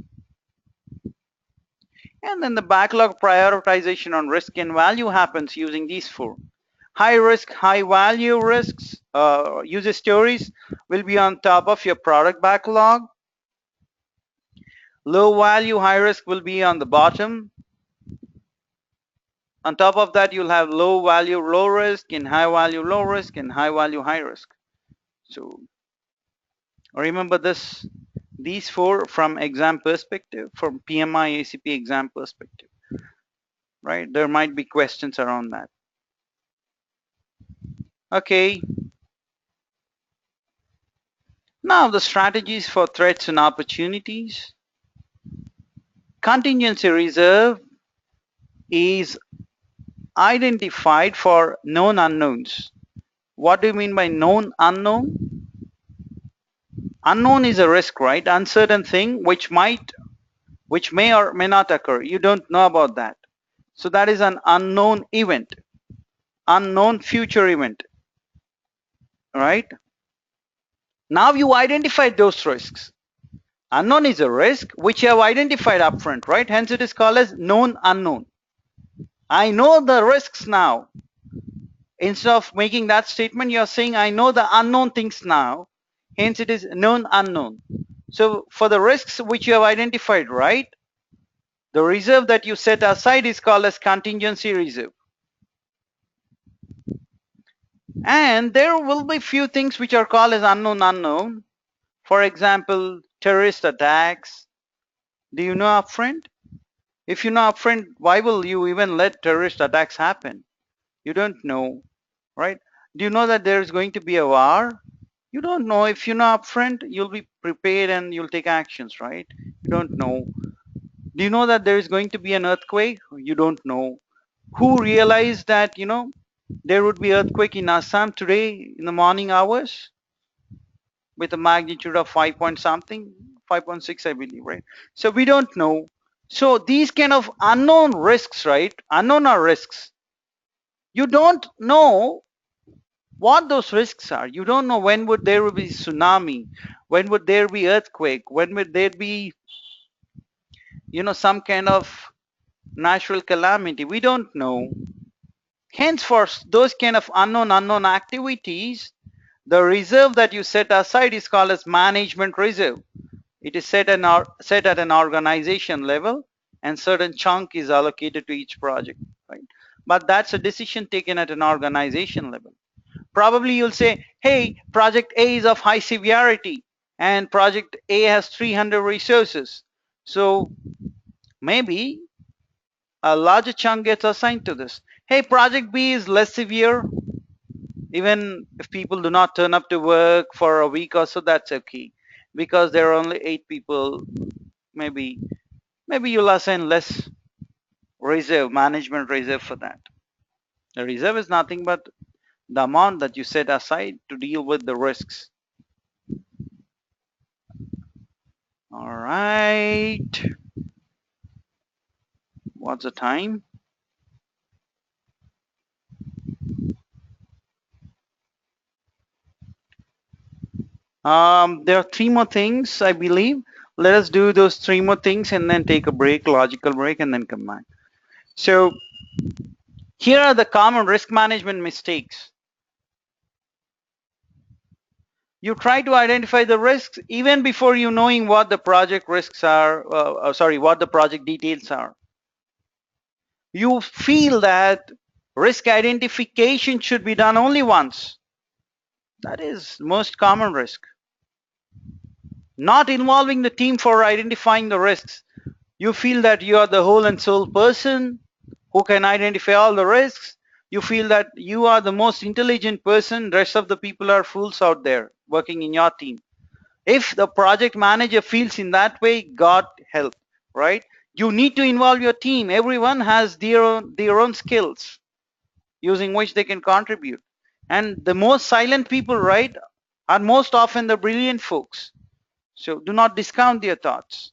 Speaker 1: And then the backlog prioritization on risk and value happens using these four. High risk, high value risks, user stories will be on top of your product backlog. Low value, high risk will be on the bottom. On top of that, you'll have low value, low risk, and high value, low risk, and high value, high risk. So remember this, these four from exam perspective, from PMI ACP exam perspective, right? There might be questions around that. Okay. Now the strategies for threats and opportunities. Contingency reserve is identified for known unknowns. What do you mean by known unknown? Unknown is a risk, right? Uncertain thing which may or may not occur. You don't know about that. So that is an unknown event, unknown future event, right? Now you identified those risks. Unknown is a risk which you have identified upfront, right? Hence it is called as known unknown. I know the risks now. Instead of making that statement, you're saying I know the unknown things now. Hence it is known unknown. So for the risks which you have identified, right, the reserve that you set aside is called as contingency reserve. And there will be few things which are called as unknown unknown. For example, terrorist attacks. Do you know upfront? If you know upfront, why will you even let terrorist attacks happen? You don't know, right? Do you know that there is going to be a war? You don't know. If you know upfront, you'll be prepared and you'll take actions, right? You don't know. Do you know that there is going to be an earthquake? You don't know. Who realized that, you know, there would be earthquake in Assam today in the morning hours with a magnitude of 5 point something, 5.6, I believe, right? So we don't know. So these kind of unknown risks, right? Unknown are risks. You don't know what those risks are. You don't know when would there be tsunami, when would there be earthquake, when would there be, you know, some kind of natural calamity. We don't know. Hence, for those kind of unknown activities, the reserve that you set aside is called as management reserve. It is set at an organization level, and certain chunk is allocated to each project, right? But that's a decision taken at an organization level. Probably you'll say, hey, project A is of high severity and project A has 300 resources. So maybe a larger chunk gets assigned to this. Hey, project B is less severe. Even if people do not turn up to work for a week or so, that's okay. Because there are only 8 people, maybe you'll assign less reserve, management reserve for that. The reserve is nothing but the amount that you set aside to deal with the risks. All right. What's the time? There are 3 more things, I believe. Let us do those 3 more things and then take a break, logical break, and then come back. So here are the common risk management mistakes. You try to identify the risks even before you knowing what the project risks are, what the project details are. You feel that risk identification should be done only once. That is most common risk. Not involving the team for identifying the risks. You feel that you are the whole and sole person who can identify all the risks. You feel that you are the most intelligent person. The rest of the people are fools out there working in your team. If the project manager feels in that way, God help, right? You need to involve your team. Everyone has their own skills using which they can contribute. And the most silent people, right, are most often the brilliant folks. So do not discount their thoughts.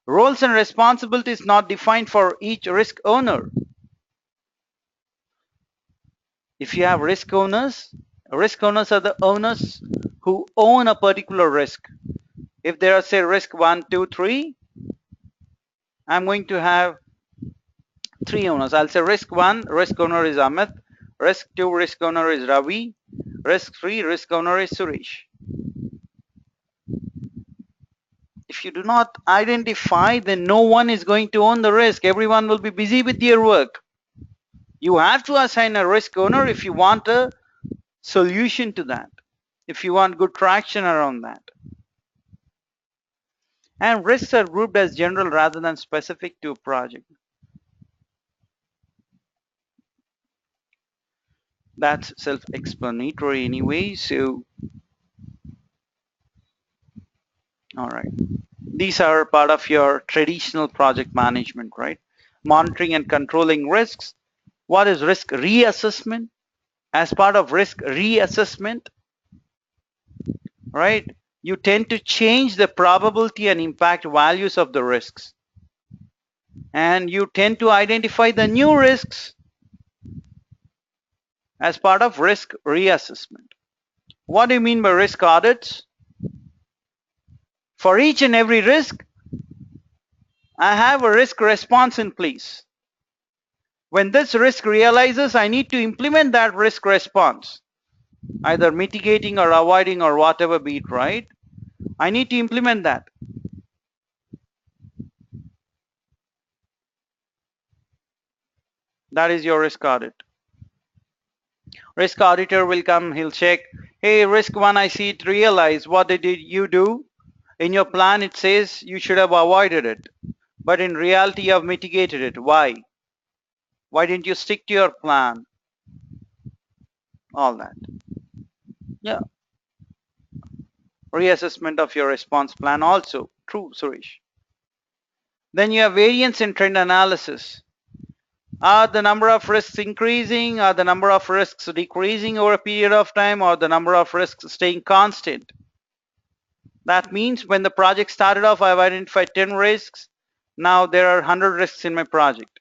Speaker 1: Roles and responsibilities not defined for each risk owner. If you have risk owners are the owners who own a particular risk. If there are, say, risk 1, 2, 3, I'm going to have 3 owners. I'll say risk 1, risk owner is Amit. Risk 2, risk owner is Ravi. Risk 3, risk owner is Suresh. If you do not identify, then no one is going to own the risk. Everyone will be busy with their work. You have to assign a risk owner if you want a solution to that, if you want good traction around that. And risks are grouped as general rather than specific to a project. That's self-explanatory anyway, so all right. These are part of your traditional project management, right? Monitoring and controlling risks. What is risk reassessment? As part of risk reassessment, right, you tend to change the probability and impact values of the risks. And you tend to identify the new risks as part of risk reassessment. What do you mean by risk audits? For each and every risk, I have a risk response in place. When this risk realizes, I need to implement that risk response, either mitigating or avoiding or whatever be it, right? I need to implement that. That is your risk audit. Risk auditor will come, he'll check, hey, risk 1, I see it realized. What did you do? In your plan, it says you should have avoided it. But in reality, you have mitigated it. Why? Why didn't you stick to your plan? All that. Yeah. Reassessment of your response plan also. True, Suresh. Then you have variance in trend analysis. Are the number of risks increasing? Are the number of risks decreasing over a period of time? Or the number of risks staying constant? That means when the project started off, I've identified 10 risks. Now there are 100 risks in my project.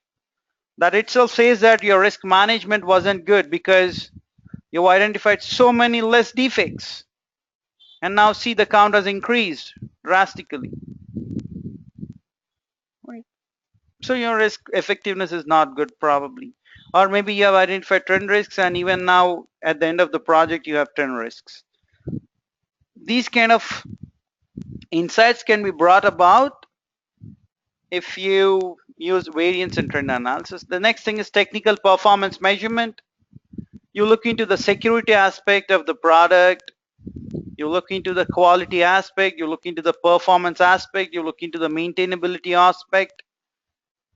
Speaker 1: That itself says that your risk management wasn't good because you identified so many less defects. And now see the count has increased drastically. Right. So your risk effectiveness is not good probably. Or maybe you have identified 10 risks and even now at the end of the project you have 10 risks. These kind of insights can be brought about if you use variance and trend analysis. The next thing is technical performance measurement. You look into the security aspect of the product, you look into the quality aspect, you look into the performance aspect, you look into the maintainability aspect,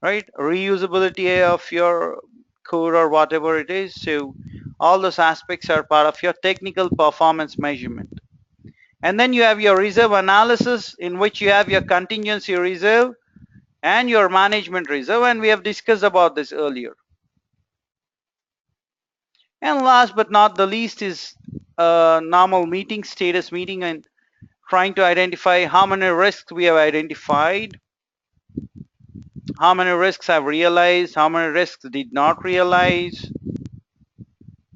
Speaker 1: right? Reusability of your code or whatever it is. So all those aspects are part of your technical performance measurement. And then you have your reserve analysis, in which you have your contingency reserve and your management reserve, and we have discussed about this earlier. And last but not the least is a normal meeting, status meeting, and trying to identify how many risks we have identified, how many risks I've realized, how many risks did not realize.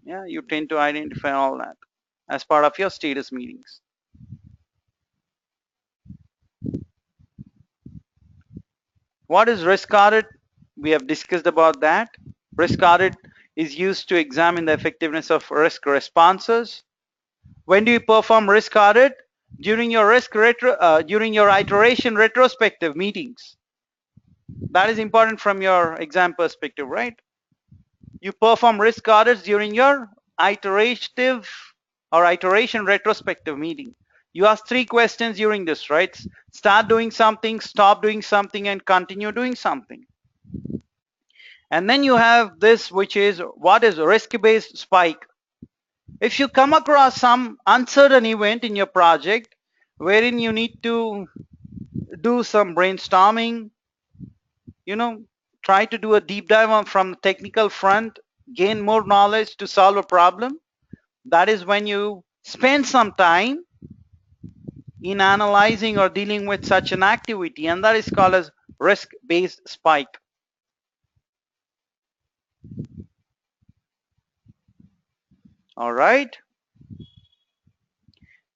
Speaker 1: Yeah, you tend to identify all that as part of your status meetings. What is risk audit? We have discussed about that. Risk audit is used to examine the effectiveness of risk responses. When do you perform risk audit? During your during your iteration retrospective meetings. That is important from your exam perspective, right? You perform risk audits during your iterative or iteration retrospective meeting. You ask 3 questions during this, right? Start doing something, stop doing something, and continue doing something. And then you have this, which is what is risk-based spike. If you come across some uncertain event in your project wherein you need to do some brainstorming, try to do a deep dive from the technical front, gain more knowledge to solve a problem, that is when you spend some time in analyzing or dealing with such an activity, and that is called as risk-based spike. All right.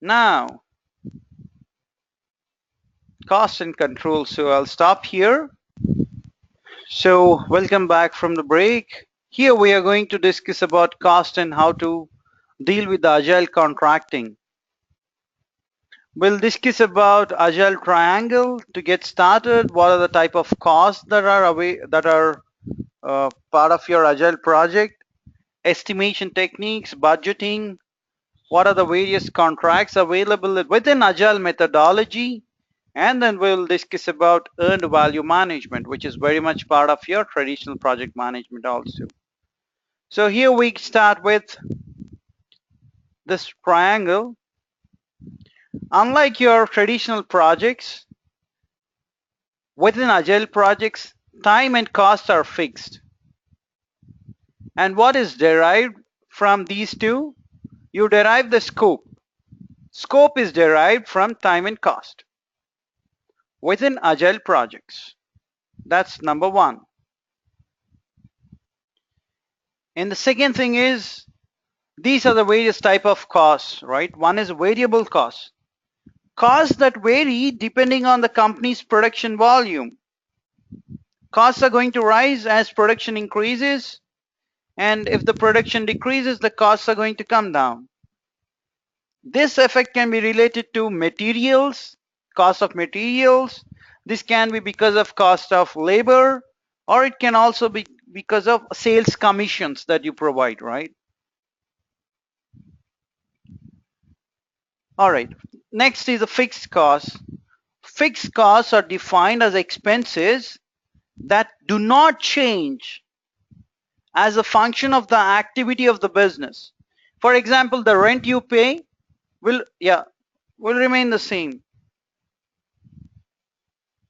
Speaker 1: Now, cost and control. So I'll stop here. So welcome back from the break. Here we are going to discuss about cost and how to deal with the agile contracting. We'll discuss about agile triangle to get started. What are the type of costs that are part of your agile project? Estimation techniques, budgeting. What are the various contracts available within agile methodology? And then we'll discuss about earned value management, which is very much part of your traditional project management also. So here we start with this triangle. Unlike your traditional projects, within agile projects, time and cost are fixed. And what is derived from these two? You derive the scope. Scope is derived from time and cost within agile projects. That's number one. And the second thing is, these are the various type of costs, right? One is variable costs. Costs that vary depending on the company's production volume. Costs are going to rise as production increases, and if the production decreases, the costs are going to come down. This effect can be related to materials, cost of materials. This can be because of cost of labor, or it can also be because of sales commissions that you provide, right? All right, next is the fixed costs. Fixed costs are defined as expenses that do not change as a function of the activity of the business. For example, the rent you pay will remain the same.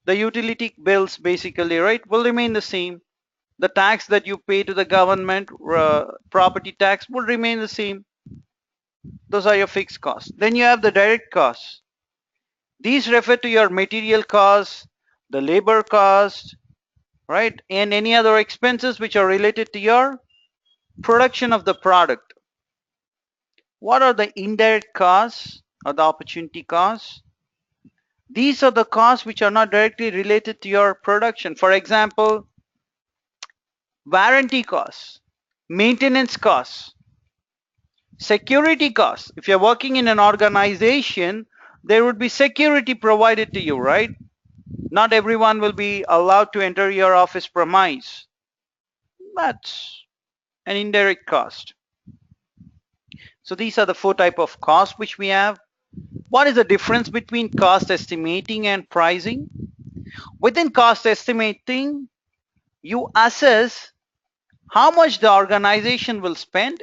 Speaker 1: The utility bills basically, right, will remain the same. The tax that you pay to the government, property tax, will remain the same. Those are your fixed costs. Then you have the direct costs. These refer to your material costs, the labor cost, right, and any other expenses which are related to your production of the product. What are the indirect costs or the opportunity costs? These are the costs which are not directly related to your production. For example, warranty costs, maintenance costs, security costs. If you're working in an organization, there would be security provided to you, right? Not everyone will be allowed to enter your office premise. That's an indirect cost. So these are the four types of costs which we have. What is the difference between cost estimating and pricing? Within cost estimating, you assess how much the organization will spend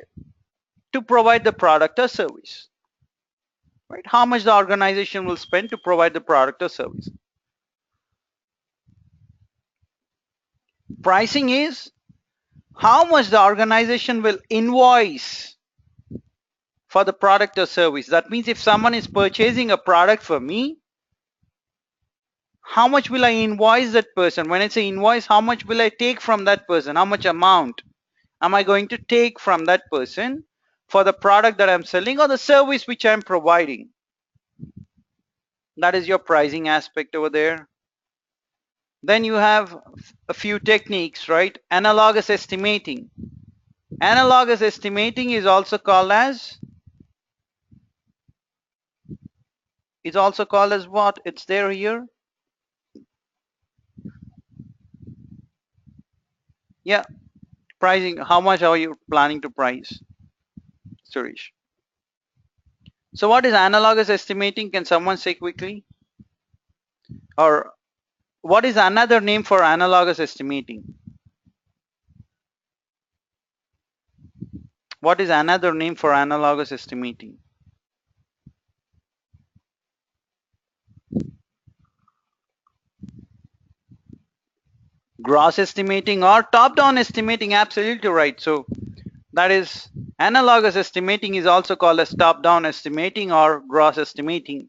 Speaker 1: to provide the product or service. Right? How much the organization will spend to provide the product or service. Pricing is how much the organization will invoice for the product or service. That means if someone is purchasing a product for me, how much will I invoice that person? When I say invoice, how much will I take from that person? How much amount am I going to take from that person for the product that I'm selling or the service which I'm providing? That is your pricing aspect over there. Then you have a few techniques, right? Analogous estimating. Analogous estimating is also called as what? It's there here. Yeah, pricing. How much are you planning to price, Suresh? So what is analogous estimating? Can someone say quickly? Or what is another name for analogous estimating? What is another name for analogous estimating? Gross estimating or top-down estimating? Absolutely right. So that is analogous estimating is also called as top-down estimating or gross estimating,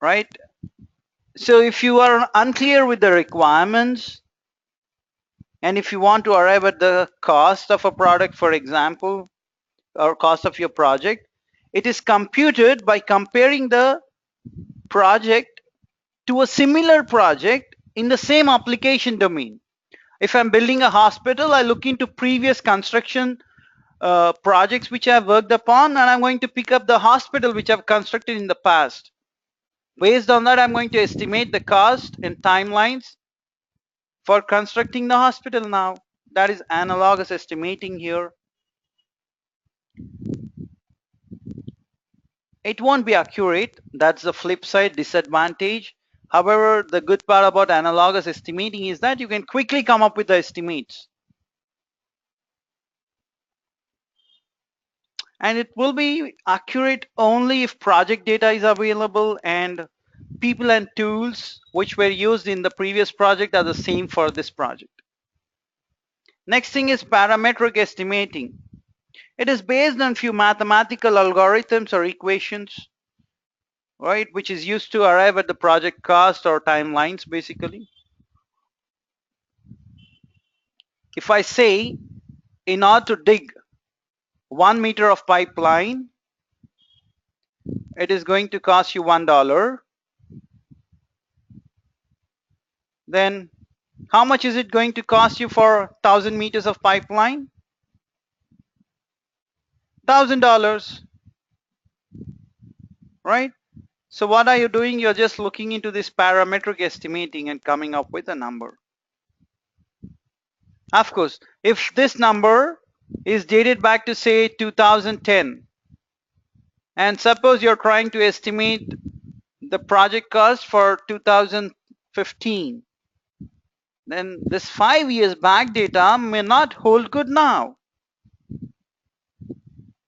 Speaker 1: right? So if you are unclear with the requirements and if you want to arrive at the cost of a product, for example, or cost of your project, it is computed by comparing the project to a similar project in the same application domain. If I'm building a hospital, I look into previous construction projects which I've worked upon, and I'm going to pick up the hospital which I've constructed in the past. Based on that, I'm going to estimate the cost and timelines for constructing the hospital now. That is analogous estimating here. It won't be accurate. That's the flip side, disadvantage. However, the good part about analogous estimating is that you can quickly come up with the estimates. And it will be accurate only if project data is available and people and tools which were used in the previous project are the same for this project. Next thing is parametric estimating. It is based on few mathematical algorithms or equations, right, which is used to arrive at the project cost or timelines basically. If I say in order to dig 1 meter of pipeline, it is going to cost you $1, then how much is it going to cost you for 1,000 meters of pipeline? $1,000, right? So what are you doing? You're just looking into this parametric estimating and coming up with a number. Of course, if this number is dated back to say 2010, and suppose you're trying to estimate the project cost for 2015, then this 5 years back data may not hold good now.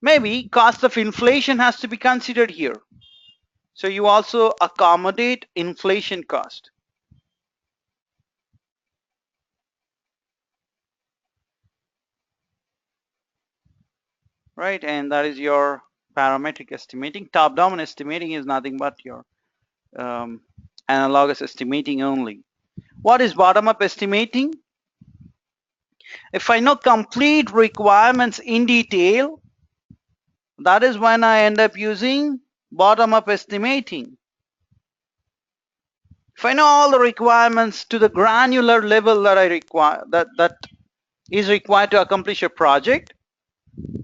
Speaker 1: Maybe cost of inflation has to be considered here. So you also accommodate inflation cost. Right, and that is your parametric estimating. Top-down estimating is nothing but your analogous estimating only. What is bottom-up estimating? If I know complete requirements in detail, that is when I end up using bottom-up estimating. If I know all the requirements to the granular level that I require, that is required to accomplish a project,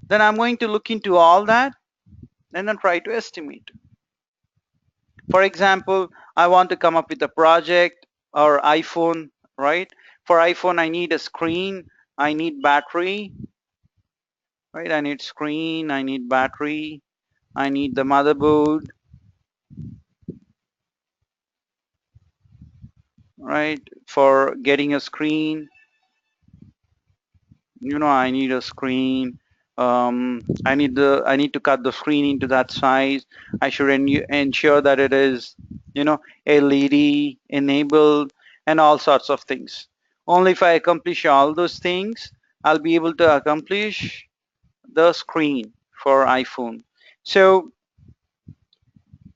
Speaker 1: then I'm going to look into all that and then try to estimate. For example, I want to come up with a project or iPhone, right? For iPhone, I need a screen, I need battery, right? I need screen, I need battery, I need the motherboard, right? For getting a screen, I need a screen. I need to cut the screen into that size. I should ensure that it is, LED enabled and all sorts of things. Only if I accomplish all those things, I'll be able to accomplish the screen for iPhone. So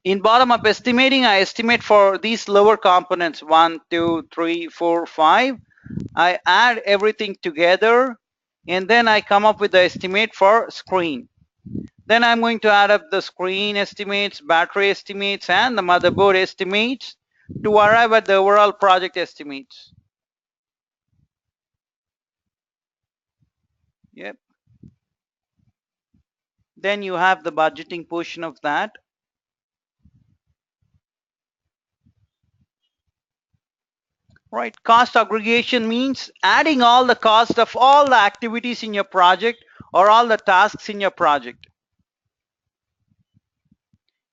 Speaker 1: in bottom-up estimating, I estimate for these lower components, 1, 2, 3, 4, 5. I add everything together and then I come up with the estimate for screen. Then I'm going to add up the screen estimates, battery estimates, and the motherboard estimates to arrive at the overall project estimates. Yep. Then you have the budgeting portion of that. Right, cost aggregation means adding all the cost of all the activities in your project or all the tasks in your project.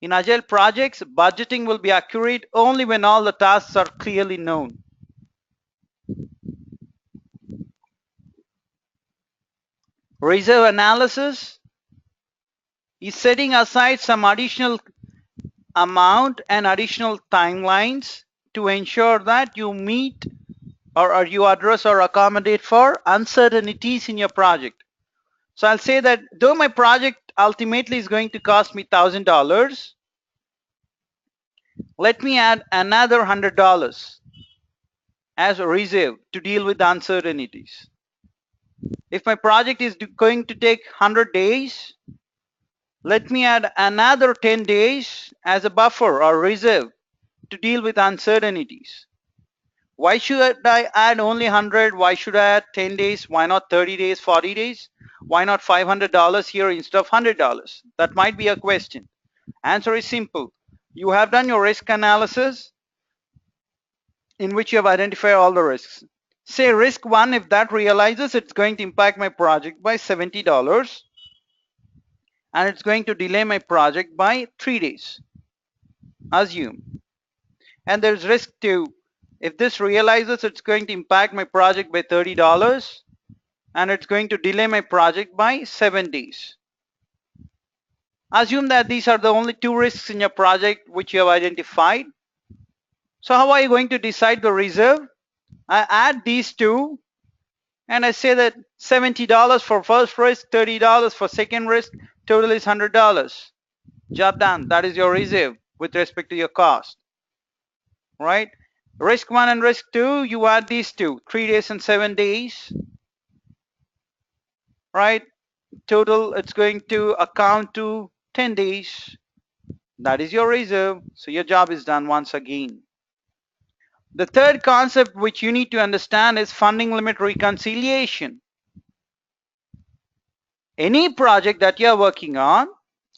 Speaker 1: In agile projects, budgeting will be accurate only when all the tasks are clearly known. Reserve analysis is setting aside some additional amount and additional timelines to ensure that you meet or you address or accommodate for uncertainties in your project. So I'll say that though my project ultimately is going to cost me $1,000, let me add another $100 as a reserve to deal with the uncertainties. If my project is going to take 100 days, let me add another 10 days as a buffer or reserve to deal with uncertainties. Why should I add only 100? Why should I add 10 days? Why not 30 days, 40 days? Why not $500 here instead of $100? That might be a question. Answer is simple. You have done your risk analysis in which you have identified all the risks. Say risk 1, if that realizes it's going to impact my project by $70 and it's going to delay my project by 3 days. Assume. And there's risk 2. If this realizes it's going to impact my project by $30 and it's going to delay my project by 7 days. Assume that these are the only 2 risks in your project which you have identified. So how are you going to decide the reserve? I add these 2 and I say that $70 for first risk, $30 for second risk, total is $100. Job done. That is your reserve with respect to your cost. Right? Risk 1 and risk 2, you add these 2, 3 days and 7 days. Right? Total, it's going to account to 10 days. That is your reserve. So your job is done once again. The third concept which you need to understand is funding limit reconciliation. Any project that you are working on,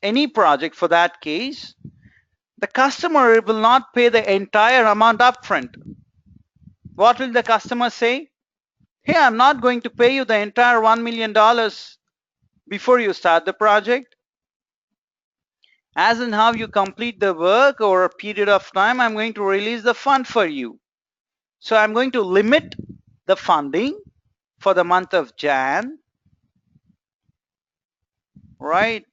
Speaker 1: any project for that case, the customer will not pay the entire amount upfront. What will the customer say? Hey, I'm not going to pay you the entire $1 million before you start the project. As in how you complete the work over a period of time, I'm going to release the fund for you. So I'm going to limit the funding for the month of Jan, right?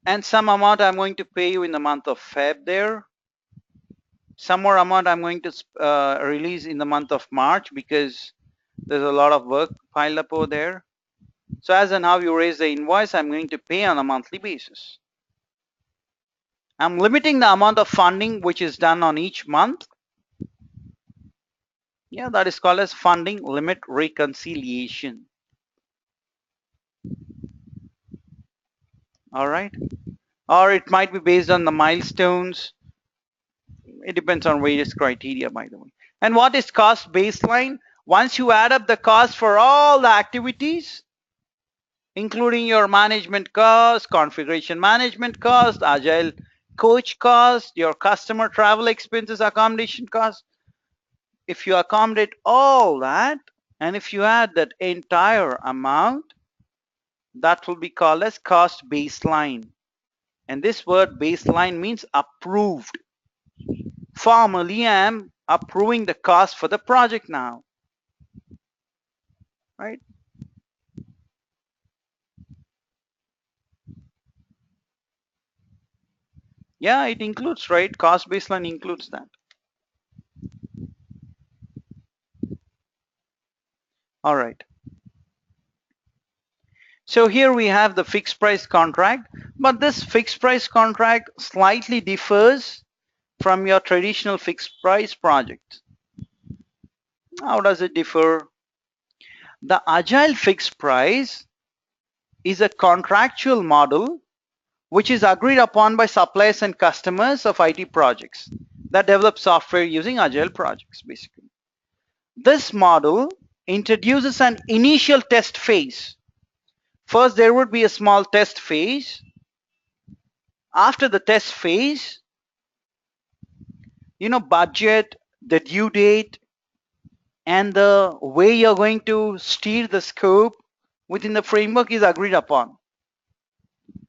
Speaker 1: And some amount I'm going to pay you in the month of Feb there. Some more amount I'm going to release in the month of March because there's a lot of work piled up over there. So as and how you raise the invoice, I'm going to pay on a monthly basis. I'm limiting the amount of funding which is done on each month. Yeah, that is called as funding limit reconciliation. All right. or it might be based on the milestones. It depends on various criteria, by the way. And what is cost baseline? Once you add up the cost for all the activities, including your management cost, configuration management cost, agile coach cost, your customer travel expenses, accommodation cost, if you accommodate all that, and if you add that entire amount, that will be called as cost baseline. And this word baseline means approved. Formally, I am approving the cost for the project now, right? Yeah, it includes, right? Cost baseline includes that. All right. So here we have the fixed price contract, but this fixed price contract slightly differs from your traditional fixed price project. How does it differ? The agile fixed price is a contractual model which is agreed upon by suppliers and customers of IT projects that develop software using agile projects, basically. This model introduces an initial test phase. First, there would be a small test phase. After the test phase, budget, the due date, and the way you're going to steer the scope within the framework is agreed upon.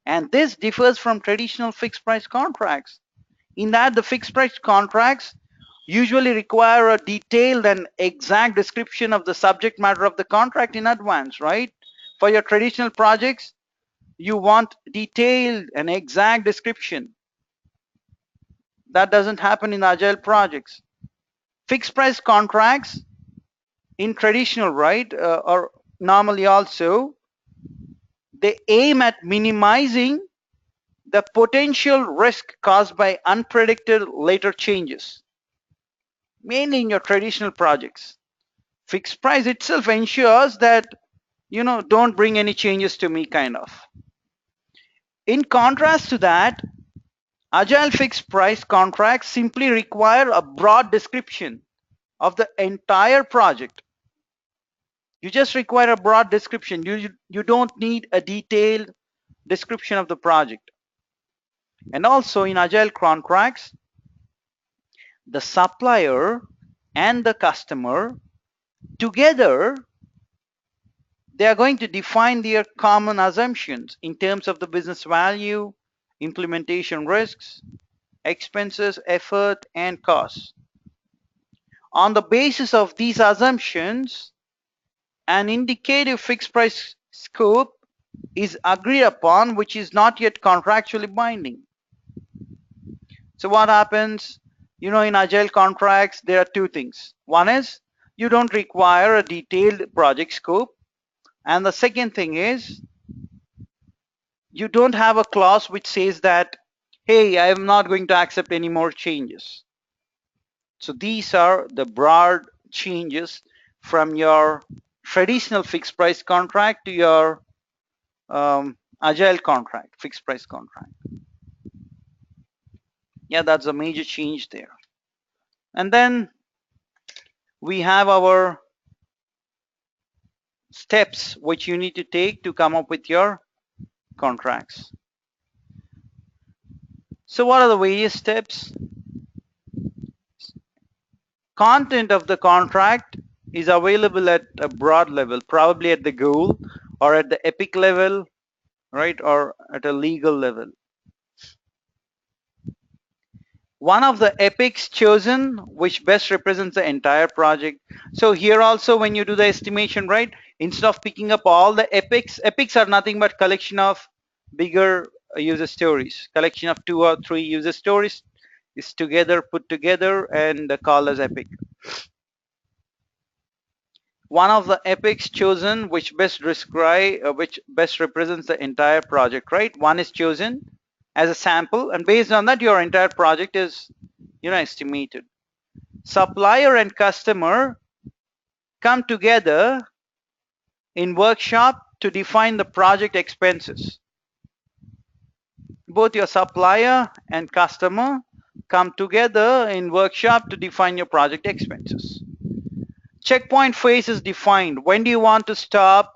Speaker 1: And this differs from traditional fixed price contracts in that the fixed price contracts usually require a detailed and exact description of the subject matter of the contract in advance, right? For your traditional projects, you want detailed and exact description. That doesn't happen in agile projects. Fixed price contracts in traditional, right, or normally also, they aim at minimizing the potential risk caused by unpredicted later changes, mainly in your traditional projects. Fixed price itself ensures that, don't bring any changes to me, kind of. In contrast to that, agile fixed price contracts simply require a broad description of the entire project. You just require a broad description. You don't need a detailed description of the project. And also in agile contracts, the supplier and the customer together, they are going to define their common assumptions in terms of the business value, implementation risks, expenses, effort, and costs. On the basis of these assumptions, an indicative fixed price scope is agreed upon, which is not yet contractually binding. So what happens? In agile contracts, there are two things. One is you don't require a detailed project scope. And the second thing is you don't have a clause which says that, hey, I am not going to accept any more changes. So these are the broad changes from your traditional fixed price contract to your agile contract, fixed price contract. Yeah, that's a major change there. And then we have our steps which you need to take to come up with your contracts. So what are the various steps? Content of the contract is available at a broad level, probably at the goal or at the epic level, right, or at a legal level. One of the epics chosen which best represents the entire project. So here also when you do the estimation, right, instead of picking up all the epics are nothing but collection of bigger user stories. Collection of 2 or 3 user stories is put together and called as epic. One of the epics chosen which best represents the entire project, right? One is chosen as a sample, and based on that your entire project is estimated. Supplier and customer come together in workshop to define the project expenses. both your supplier and customer come together in workshop to define your project expenses. Checkpoint phase is defined. When do you want to stop?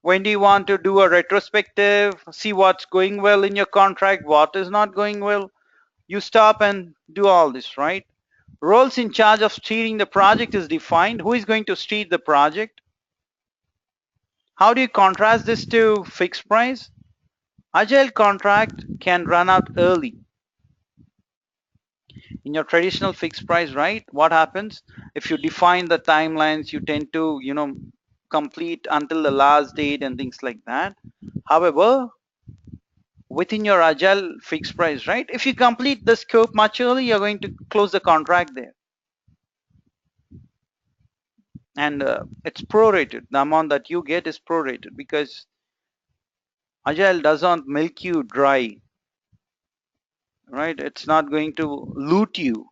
Speaker 1: When do you want to do a retrospective, see what's going well in your contract, what is not going well? You stop and do all this, right? Roles in charge of steering the project is defined. Who is going to steer the project? How do you contrast this to fixed price? Agile contract can run out early. In your traditional fixed price, right? What happens if you define the timelines? You tend to, complete until the last date and things like that. However, within your agile fixed price, right? If you complete the scope much early, you're going to close the contract there. And it's prorated. The amount that you get is prorated because agile doesn't milk you dry, right? It's not going to loot you.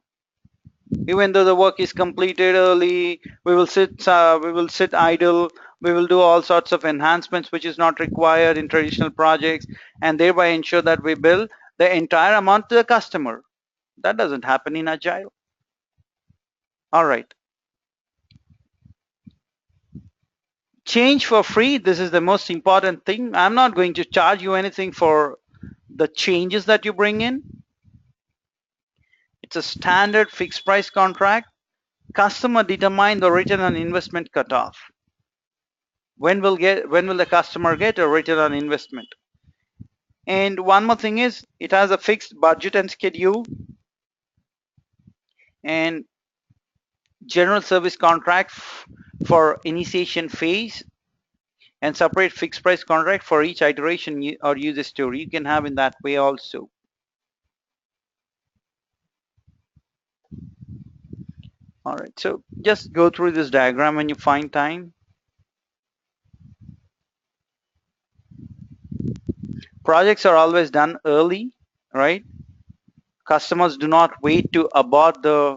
Speaker 1: Even though the work is completed early, we will sit idle. We will do all sorts of enhancements which is not required in traditional projects, and thereby ensure that we bill the entire amount to the customer. That doesn't happen in agile. All right. Change for free. This is the most important thing. I'm not going to charge you anything for the changes that you bring in. It's a standard fixed price contract. Customer determine the return on investment cutoff. When will the customer get a return on investment? And one more thing is, it has a fixed budget and schedule, and general service contract for initiation phase, and separate fixed price contract for each iteration or user story. You can have in that way also. All right, so just go through this diagram when you find time. Projects are always done early, right? Customers do not wait to abort the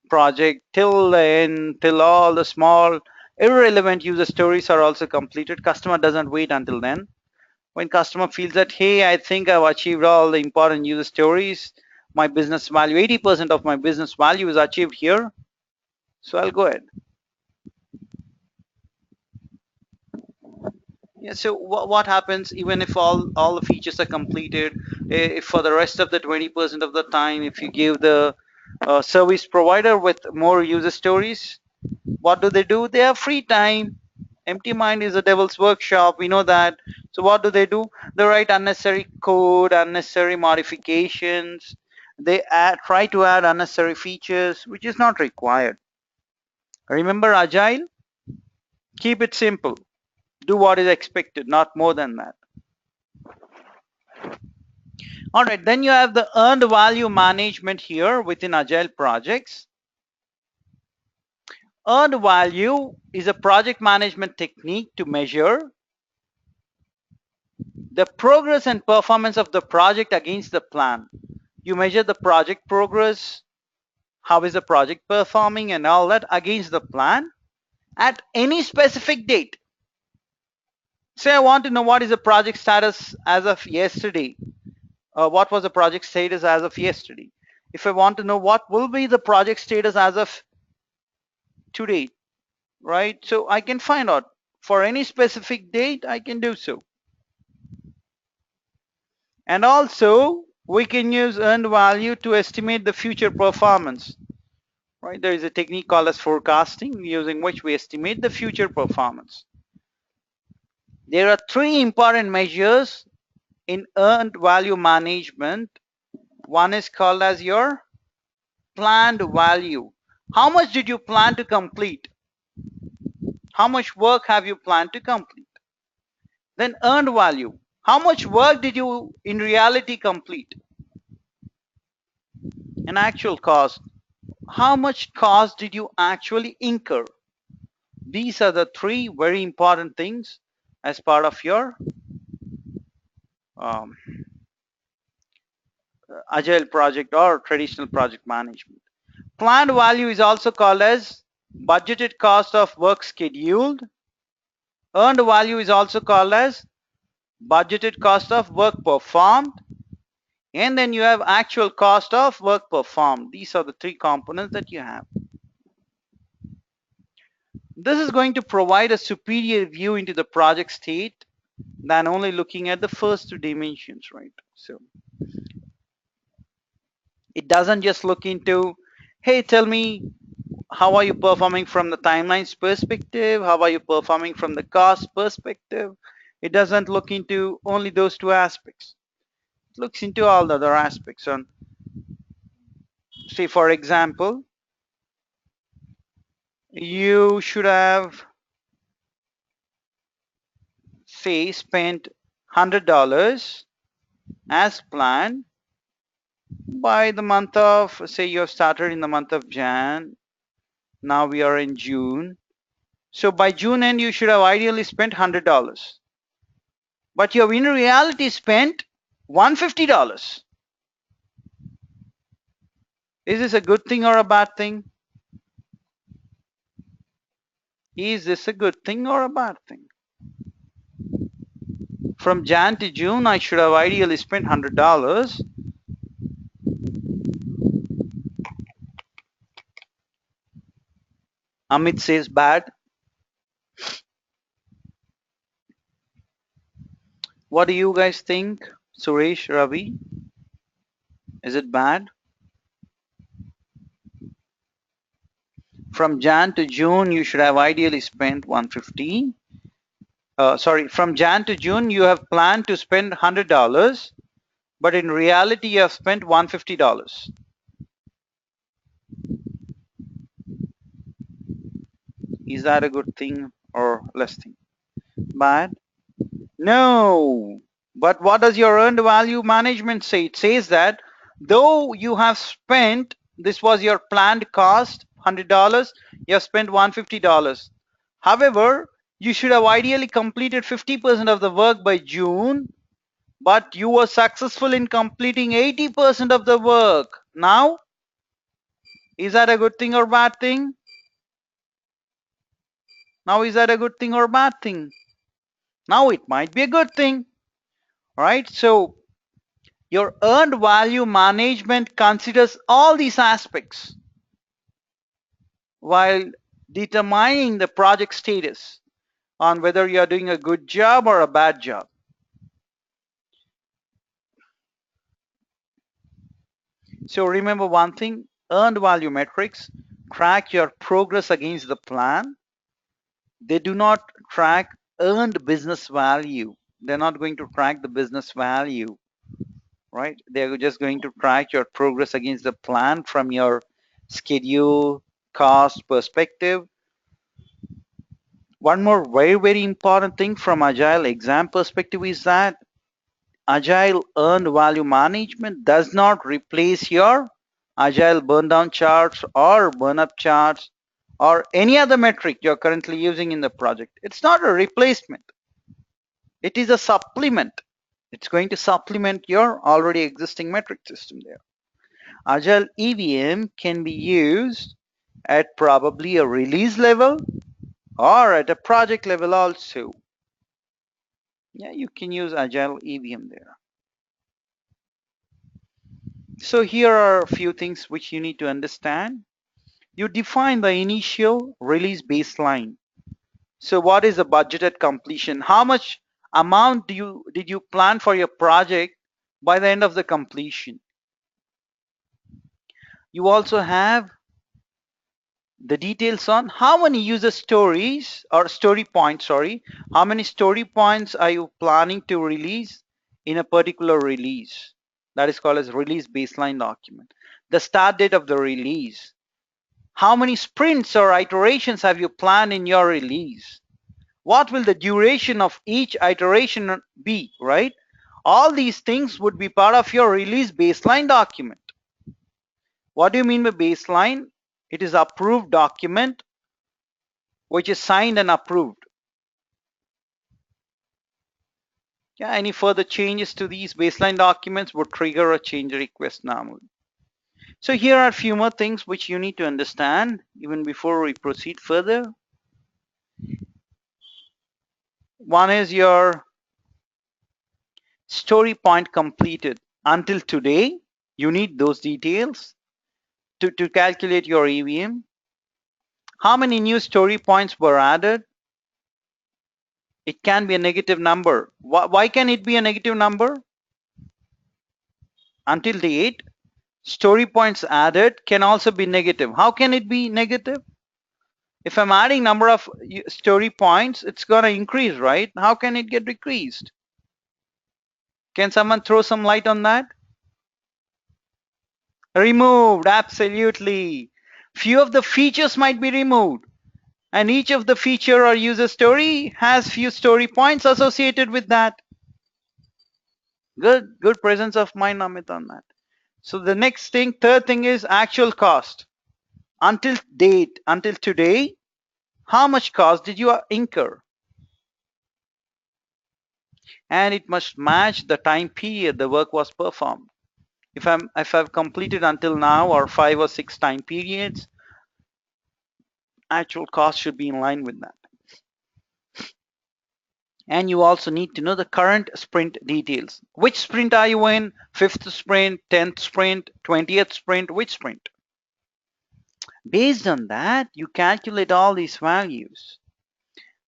Speaker 1: project till the end, till all the small irrelevant user stories are also completed. Customer doesn't wait until then. When customer feels that, hey, I think I've achieved all the important user stories, my business value, 80% of my business value is achieved here, so I'll go ahead. Yeah, so what happens even if all the features are completed, if for the rest of the 20% of the time, if you give the service provider with more user stories, what do? They have free time. Empty mind is a devil's workshop, we know that. So what do? They write unnecessary code, unnecessary modifications. They try to add unnecessary features which is not required. Remember agile, keep it simple, do what is expected, not more than that. All right, then you have the earned value management here within agile projects. Earned value is a project management technique to measure the progress and performance of the project against the plan. You measure the project progress, how is the project performing and all that against the plan at any specific date. Say I want to know what is the project status as of yesterday. What was the project status as of yesterday? If I want to know what will be the project status as of today, right? So I can find out for any specific date, I can do so. And also we can use earned value to estimate the future performance, right? There is a technique called as forecasting, using which we estimate the future performance. There are three important measures in earned value management. One is called as your planned value. How much did you plan to complete? How much work have you planned to complete? Then earned value. How much work did you in reality complete? An actual cost. How much cost did you actually incur? These are the three very important things as part of your agile project or traditional project management. Planned value is also called as budgeted cost of work scheduled. Earned value is also called as budgeted cost of work performed, and then you have actual cost of work performed. These are the three components that you have. This is going to provide a superior view into the project state than only looking at the first two dimensions, right? So it doesn't just look into, hey, tell me how are you performing from the timelines perspective, how are you performing from the cost perspective. It doesn't look into only those two aspects. It looks into all the other aspects. And say for example, you should have say spent $100 as planned by the month of, say you have started in the month of Jan, now we are in June. So by June end you should have ideally spent $100, but you have in reality spent $150. Is this a good thing or a bad thing? Is this a good thing or a bad thing? From Jan to June I should have ideally spent $100. Amit says bad. What do you guys think? Suresh, Ravi, is it bad? From Jan to June you should have ideally spent 150. Sorry, from Jan to June you have planned to spend $100, but in reality you have spent $150. Is that a good thing or less thing? Bad? No. But what does your earned value management say? It says that though you have spent, this was your planned cost, $100, you have spent $150. However, you should have ideally completed 50% of the work by June, but you were successful in completing 80% of the work. Now, is that a good thing or bad thing? Now, is that a good thing or bad thing? Now it might be a good thing, right? So your earned value management considers all these aspects while determining the project status on whether you are doing a good job or a bad job. So remember one thing, earned value metrics track your progress against the plan. They do not track earned business value. They're not going to track the business value, right? They're just going to track your progress against the plan from your schedule, cost perspective. One more very important thing from Agile exam perspective is that Agile earned value management does not replace your Agile burn down charts or burn up charts or any other metric you're currently using in the project. It's not a replacement. It is a supplement. It's going to supplement your already existing metric system there. Agile EVM can be used at probably a release level or at a project level also. Yeah, you can use Agile EVM there. So here are a few things which you need to understand. You define the initial release baseline. So what is the budgeted completion? How much amount did you plan for your project by the end of the completion? You also have the details on how many user stories or story points, sorry, how many story points are you planning to release in a particular release? That is called as release baseline document. The start date of the release. How many sprints or iterations have you planned in your release? What will the duration of each iteration be, right? All these things would be part of your release baseline document. What do you mean by baseline? It is approved document which is signed and approved. Yeah, any further changes to these baseline documents would trigger a change request normally. So here are a few more things which you need to understand even before we proceed further. One is your story point completed until today. You need those details to calculate your EVM. How many new story points were added? It can be a negative number. Why can it be a negative number? Until date, story points added can also be negative. How can it be negative? If I'm adding number of story points, it's going to increase, right? How can it get decreased? Can someone throw some light on that? Removed, absolutely. Few of the features might be removed, and each of the feature or user story has few story points associated with that. Good presence of mind, Amit, on that. So the next thing, third thing is actual cost. Until date, until today, how much cost did you incur? And it must match the time period the work was performed. If I've completed until now or 5 or 6 time periods, actual cost should be in line with that. And you also need to know the current sprint details. Which sprint are you in? 5th sprint, 10th sprint, 20th sprint, which sprint? Based on that, you calculate all these values.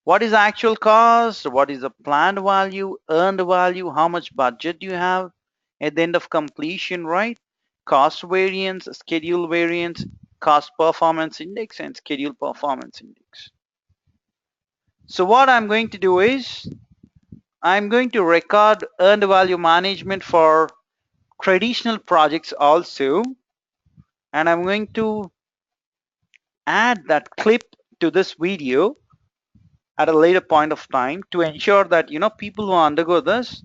Speaker 1: What is actual cost? What is the planned value, earned value? How much budget do you have at the end of completion, right? Cost variance, schedule variance, cost performance index, and schedule performance index. So what I'm going to do is I'm going to record earned value management for traditional projects also, and I'm going to add that clip to this video at a later point of time to ensure that people who undergo this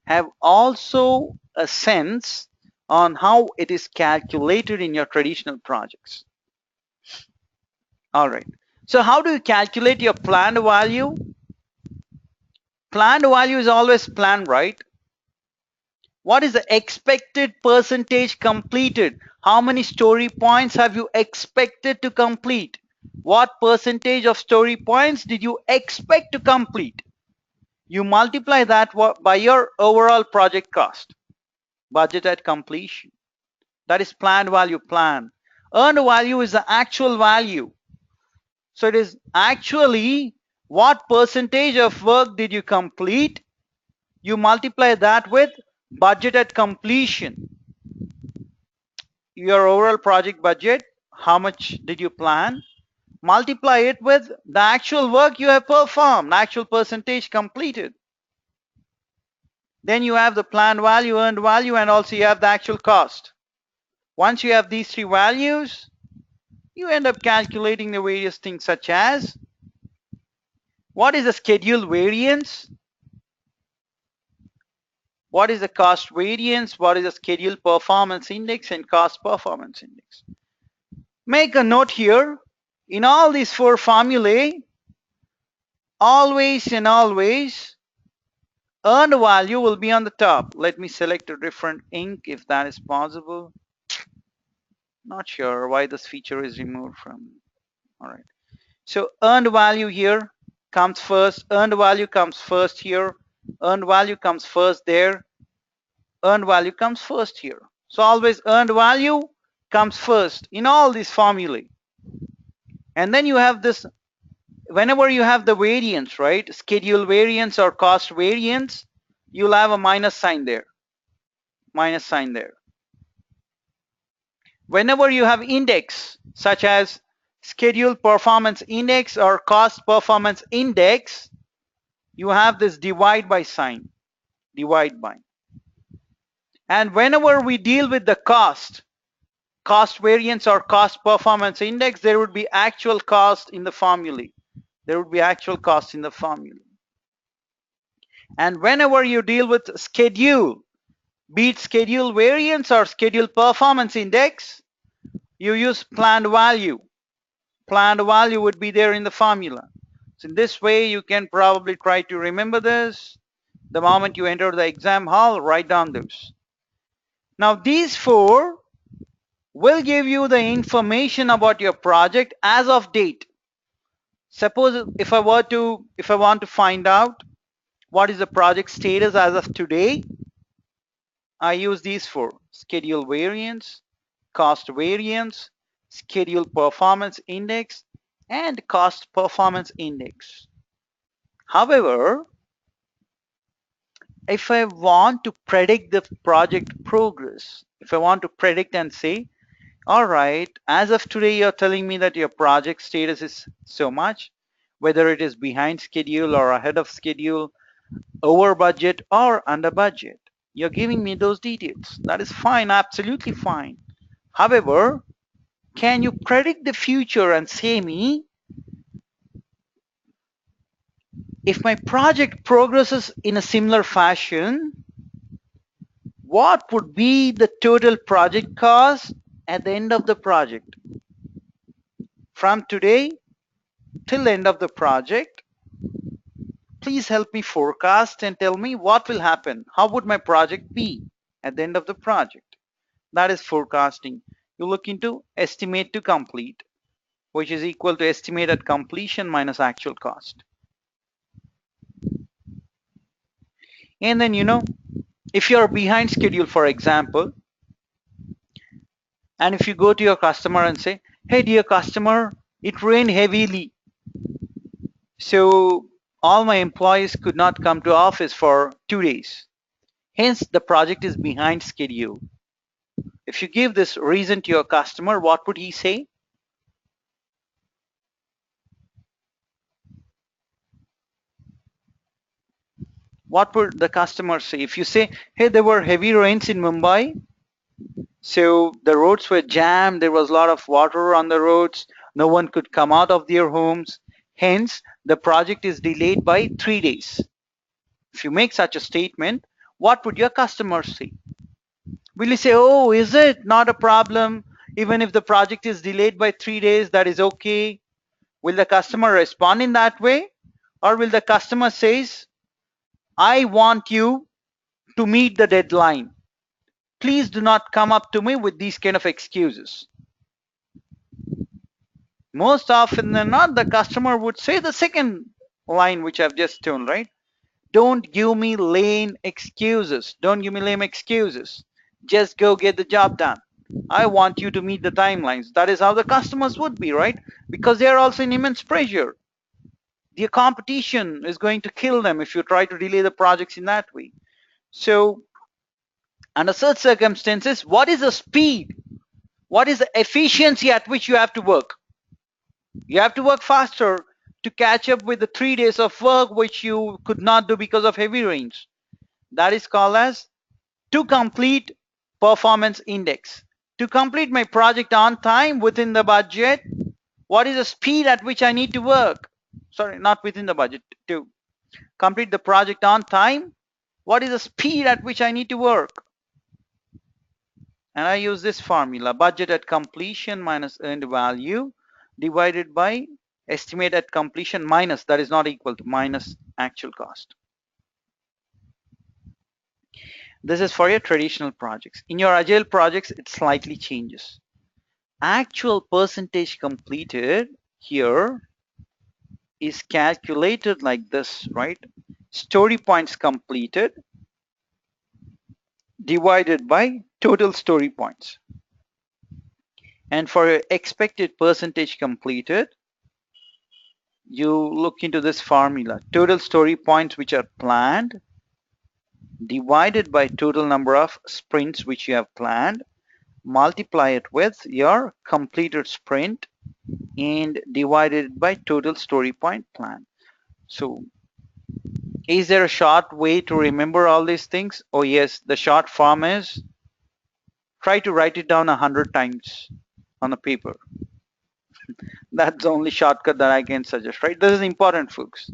Speaker 1: have also a sense on how it is calculated in your traditional projects. All right. So how do you calculate your planned value? Planned value is always planned, right? What is the expected percentage completed? How many story points have you expected to complete? What percentage of story points did you expect to complete? You multiply that by your overall project cost, budget at completion. That is planned value plan. Earned value is the actual value. So it is actually what percentage of work did you complete? You multiply that with budget at completion. Your overall project budget, how much did you plan? Multiply it with the actual work you have performed, actual percentage completed. Then you have the planned value, earned value, and also you have the actual cost. Once you have these three values, you end up calculating the various things such as what is the schedule variance, what is the cost variance, what is the schedule performance index, and cost performance index. Make a note here, in all these four formulae, always and always, earned value will be on the top. Let me select a different ink if that is possible. Not sure why this feature is removed from. All right. So earned value here comes first. Earned value comes first here. Earned value comes first there. Earned value comes first here. So always earned value comes first in all these formulae. And then you have this, whenever you have the variance, right? Schedule variance or cost variance, you'll have a minus sign there. Minus sign there. Whenever you have index, such as schedule performance index or cost performance index, you have this divide by sign. Divide by. And whenever we deal with the cost variance or cost performance index, there would be actual cost in the formulae. There would be actual cost in the formula. And whenever you deal with schedule, be it schedule variance or schedule performance index, you use planned value. Planned value would be there in the formula. So in this way, you can probably try to remember this. The moment you enter the exam hall, write down those. Now these four will give you the information about your project as of date. Suppose if I want to find out What is the project status as of today? I use these for schedule variance, cost variance, schedule performance index, and cost performance index. However, if I want to predict the project progress, if I want to predict and say, all right, as of today, you're telling me that your project status is so much, whether it is behind schedule or ahead of schedule, over budget or under budget. You're giving me those details. That is fine, absolutely fine. However, can you predict the future and say me, if my project progresses in a similar fashion, what would be the total project cost at the end of the project? From today till the end of the project, please help me forecast and tell me what will happen. How would my project be at the end of the project? That is forecasting. You look into estimate to complete, which is equal to estimate at completion minus actual cost. And then, if you're behind schedule, for example, and if you go to your customer and say, hey, dear customer, it rained heavily, so all my employees could not come to office for 2 days. Hence, the project is behind schedule. If you give this reason to your customer, what would he say? What would the customer say? If you say, hey, there were heavy rains in Mumbai, so the roads were jammed, there was a lot of water on the roads, no one could come out of their homes, hence the project is delayed by 3 days. If you make such a statement, what would your customer say? Will he say, oh, is it not a problem? Even if the project is delayed by 3 days, that is okay. Will the customer respond in that way? Or will the customer says, I want you to meet the deadline. Please do not come up to me with these kind of excuses. Most often than not, the customer would say the second line which I've just told, right? Don't give me lame excuses. Don't give me lame excuses. Just go get the job done. I want you to meet the timelines. That is how the customers would be, right? Because they are also in immense pressure. The competition is going to kill them if you try to delay the projects in that way. So under such circumstances, what is the speed? What is the efficiency at which you have to work? You have to work faster to catch up with the 3 days of work which you could not do because of heavy rains. That is called as to complete performance index. To complete my project on time within the budget, what is the speed at which I need to work? Sorry, not within the budget. To complete the project on time, what is the speed at which I need to work? And I use this formula, budget at completion minus earned value divided by estimate at completion minus, that is not equal to, minus actual cost. This is for your traditional projects. In your agile projects, it slightly changes. Actual percentage completed here is calculated like this, right? Story points completed divided by total story points. And for your expected percentage completed, you look into this formula, total story points which are planned divided by total number of sprints which you have planned, multiply it with your completed sprint and divided by total story point plan. So is there a short way to remember all these things? Oh yes, the short form is try to write it down 100 times on a paper. That's the only shortcut that I can suggest, right? This is important, folks.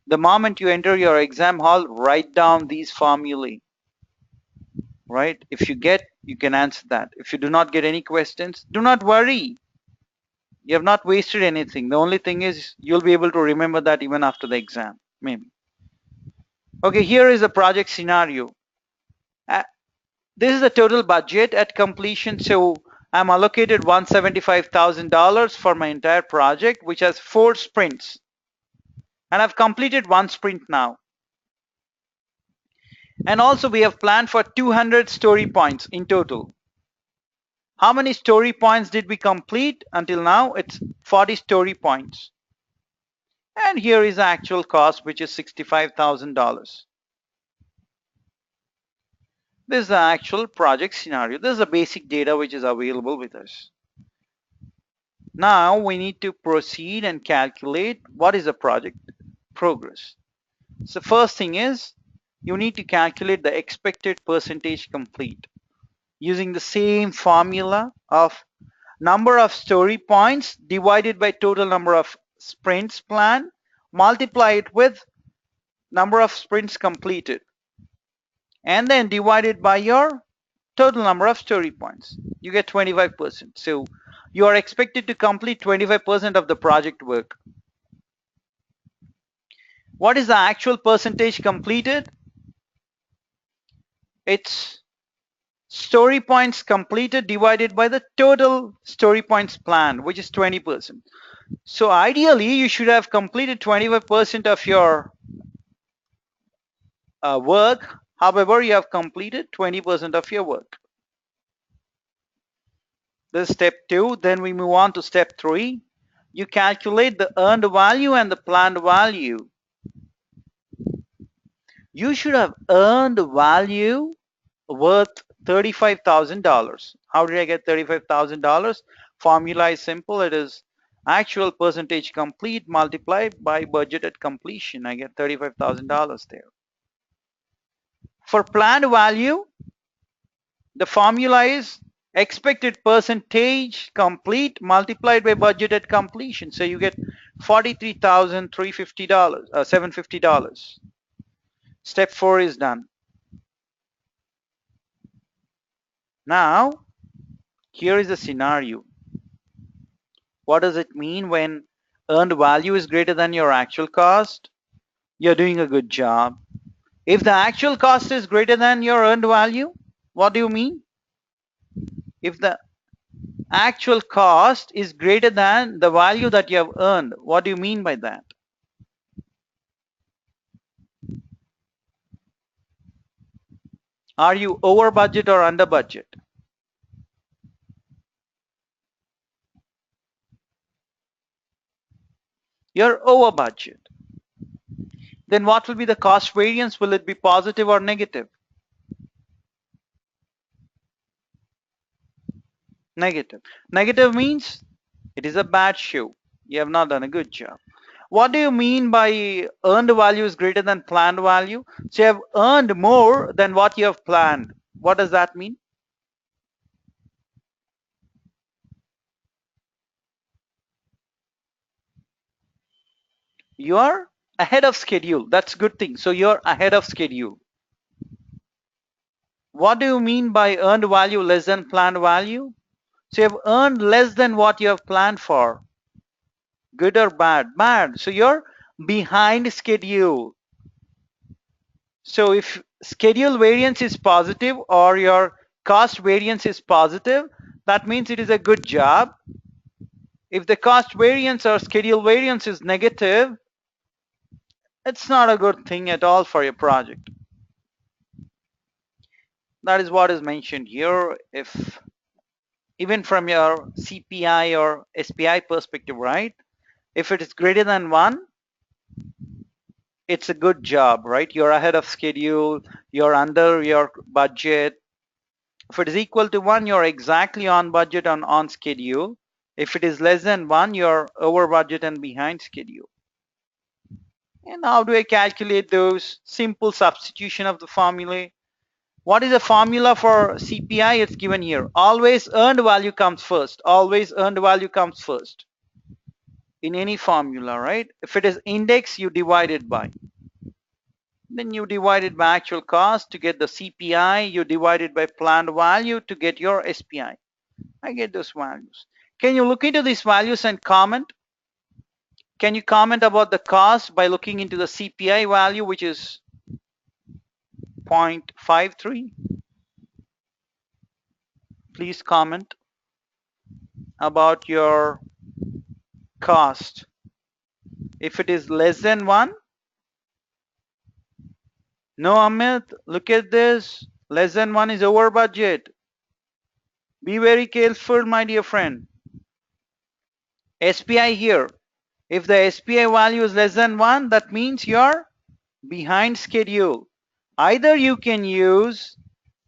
Speaker 1: The moment you enter your exam hall, write down these formulae, right? If you get, you can answer that. If you do not get any questions, do not worry. You have not wasted anything. The only thing is you'll be able to remember that even after the exam, maybe. Okay, here is the project scenario. This is the total budget at completion. So I'm allocated $175,000 for my entire project, which has 4 sprints. And I've completed 1 sprint now. And also we have planned for 200 story points in total. How many story points did we complete until now? It's 40 story points. And here is the actual cost, which is $65,000. This is the actual project scenario. This is the basic data which is available with us. Now we need to proceed and calculate what is the project progress. So first thing is you need to calculate the expected percentage complete using the same formula of number of story points divided by total number of sprints planned, multiply it with number of sprints completed, and then divide it by your total number of story points. You get 25%. So you are expected to complete 25% of the project work. What is the actual percentage completed? It's story points completed divided by the total story points planned, which is 20%. So ideally, you should have completed 25% of your work. However, you have completed 20% of your work. This is step 2. Then we move on to step 3. You calculate the earned value and the planned value. You should have earned value worth $35,000. How did I get $35,000? Formula is simple. It is actual percentage complete multiplied by budgeted completion. I get $35,000 there. For planned value, the formula is expected percentage complete multiplied by budgeted completion. So you get $43,350, $750. Step 4 is done. Now, here is the scenario. What does it mean when earned value is greater than your actual cost? You're doing a good job. If the actual cost is greater than your earned value, what do you mean? If the actual cost is greater than the value that you have earned, what do you mean by that? Are you over budget or under budget? You're over budget. Then what will be the cost variance? Will it be positive or negative? Negative. Negative means it is a bad show. You have not done a good job. What do you mean by earned value is greater than planned value? So you have earned more than what you have planned. What does that mean? You are ahead of schedule. That's a good thing. So you're ahead of schedule. What do you mean by earned value less than planned value? So you have earned less than what you have planned for. Good or bad? Bad. So you're behind schedule. So if schedule variance is positive or your cost variance is positive, that means it is a good job. If the cost variance or schedule variance is negative, it's not a good thing at all for your project. That is what is mentioned here. If even from your CPI or SPI perspective, right? If it is greater than 1, it's a good job, right? You're ahead of schedule, you're under your budget. If it is equal to 1, you're exactly on budget and on schedule. If it is less than 1, you're over budget and behind schedule. And how do I calculate those? Simple substitution of the formula. What is the formula for CPI? It's given here. Always earned value comes first. Always earned value comes first in any formula, right? If it is index, you divide it by. Then you divide it by actual cost to get the CPI. You divide it by planned value to get your SPI. I get those values. Can you look into these values and comment? Can you comment about the cost by looking into the CPI value, which is 0.53? Please comment about your cost. If it is less than 1, No, Amit, look at this. Less than 1 is over budget. Be very careful, my dear friend. SPI here. If the SPI value is less than 1, that means you're behind schedule. Either you can use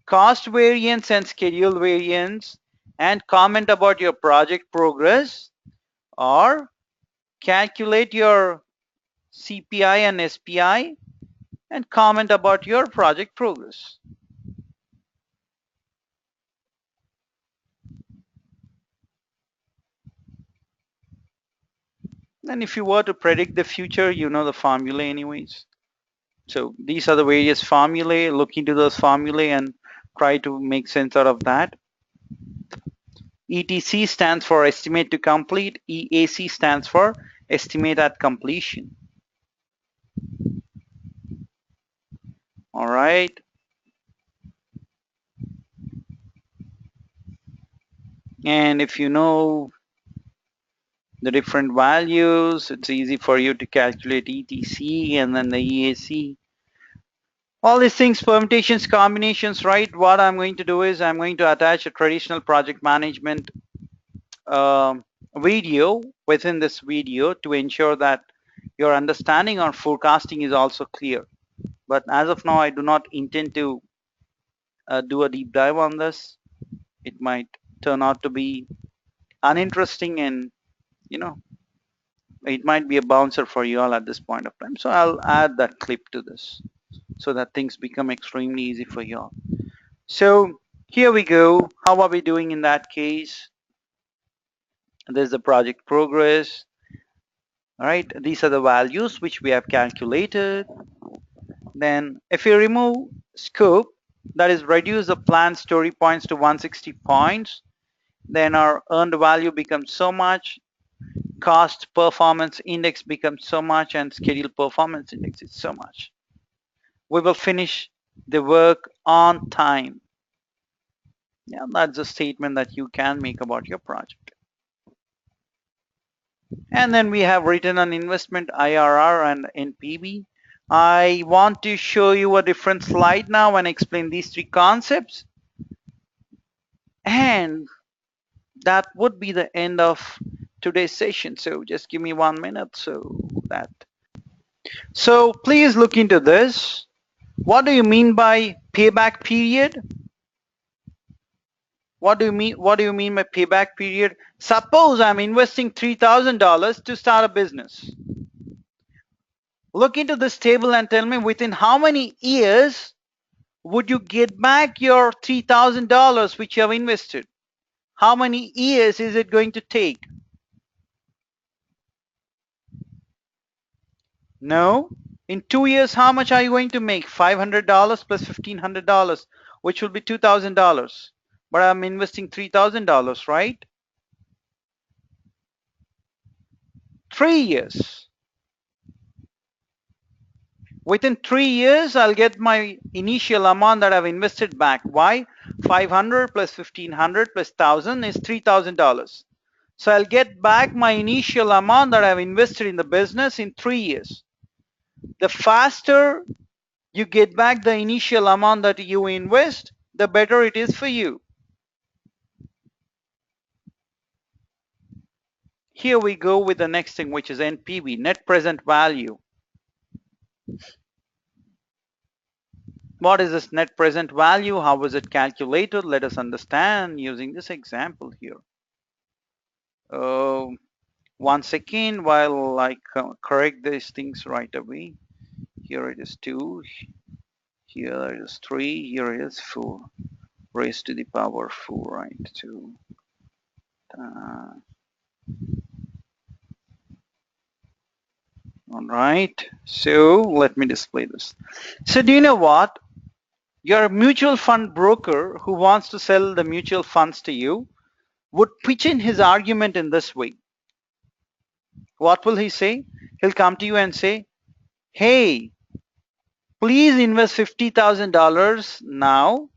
Speaker 1: cost variance and schedule variance and comment about your project progress, or calculate your CPI and SPI and comment about your project progress. And if you were to predict the future, you know the formula anyways. So these are the various formulae. Look into those formulae and try to make sense out of that. ETC stands for estimate to complete. EAC stands for estimate at completion. All right. And if you know the different values, it's easy for you to calculate ETC and then the EAC. All these things, permutations, combinations, right? What I'm going to do is I'm going to attach a traditional project management video within this video to ensure that your understanding on forecasting is also clear. But as of now, I do not intend to do a deep dive on this. It might turn out to be uninteresting, and you know, it might be a bouncer for you all at this point of time. So I'll add that clip to this so that things become extremely easy for you all. So here we go. How are we doing in that case? There's the project progress. All right, these are the values which we have calculated. Then if you remove scope, that is reduce the planned story points to 160 points, then our earned value becomes so much, cost performance index becomes so much, and schedule performance index is so much. We will finish the work on time. Yeah, that's a statement that you can make about your project. And then we have return on investment, IRR, and NPV. I want to show you a different slide now and explain these three concepts. And that would be the end of today's session. So just give me 1 minute. So please look into this. What do you mean by payback period? What do you mean by payback period? Suppose I'm investing $3,000 to start a business. Look into this table and tell me within how many years would you get back your $3,000 which you have invested? How many years is it going to take? No. In 2 years, how much are you going to make? $500 plus $1,500, which will be $2,000. But I'm investing $3,000, right? 3 years. Within 3 years, I'll get my initial amount that I've invested back. Why? 500 plus 1,500 plus 1,000 is $3,000. So I'll get back my initial amount that I've invested in the business in 3 years. The faster you get back the initial amount that you invest, the better it is for you. Here we go with the next thing, which is NPV, net present value. What is this net present value? How was it calculated? Let us understand using this example here. 1 second while I correct these things right away. Here it is 2, here it is 3, here it is 4, raised to the power 4, right? 2. All right, so let me display this. So do you know what? Your mutual fund broker who wants to sell the mutual funds to you would pitch in his argument in this way. What will he say? He'll come to you and say, hey, please invest $50,000 now,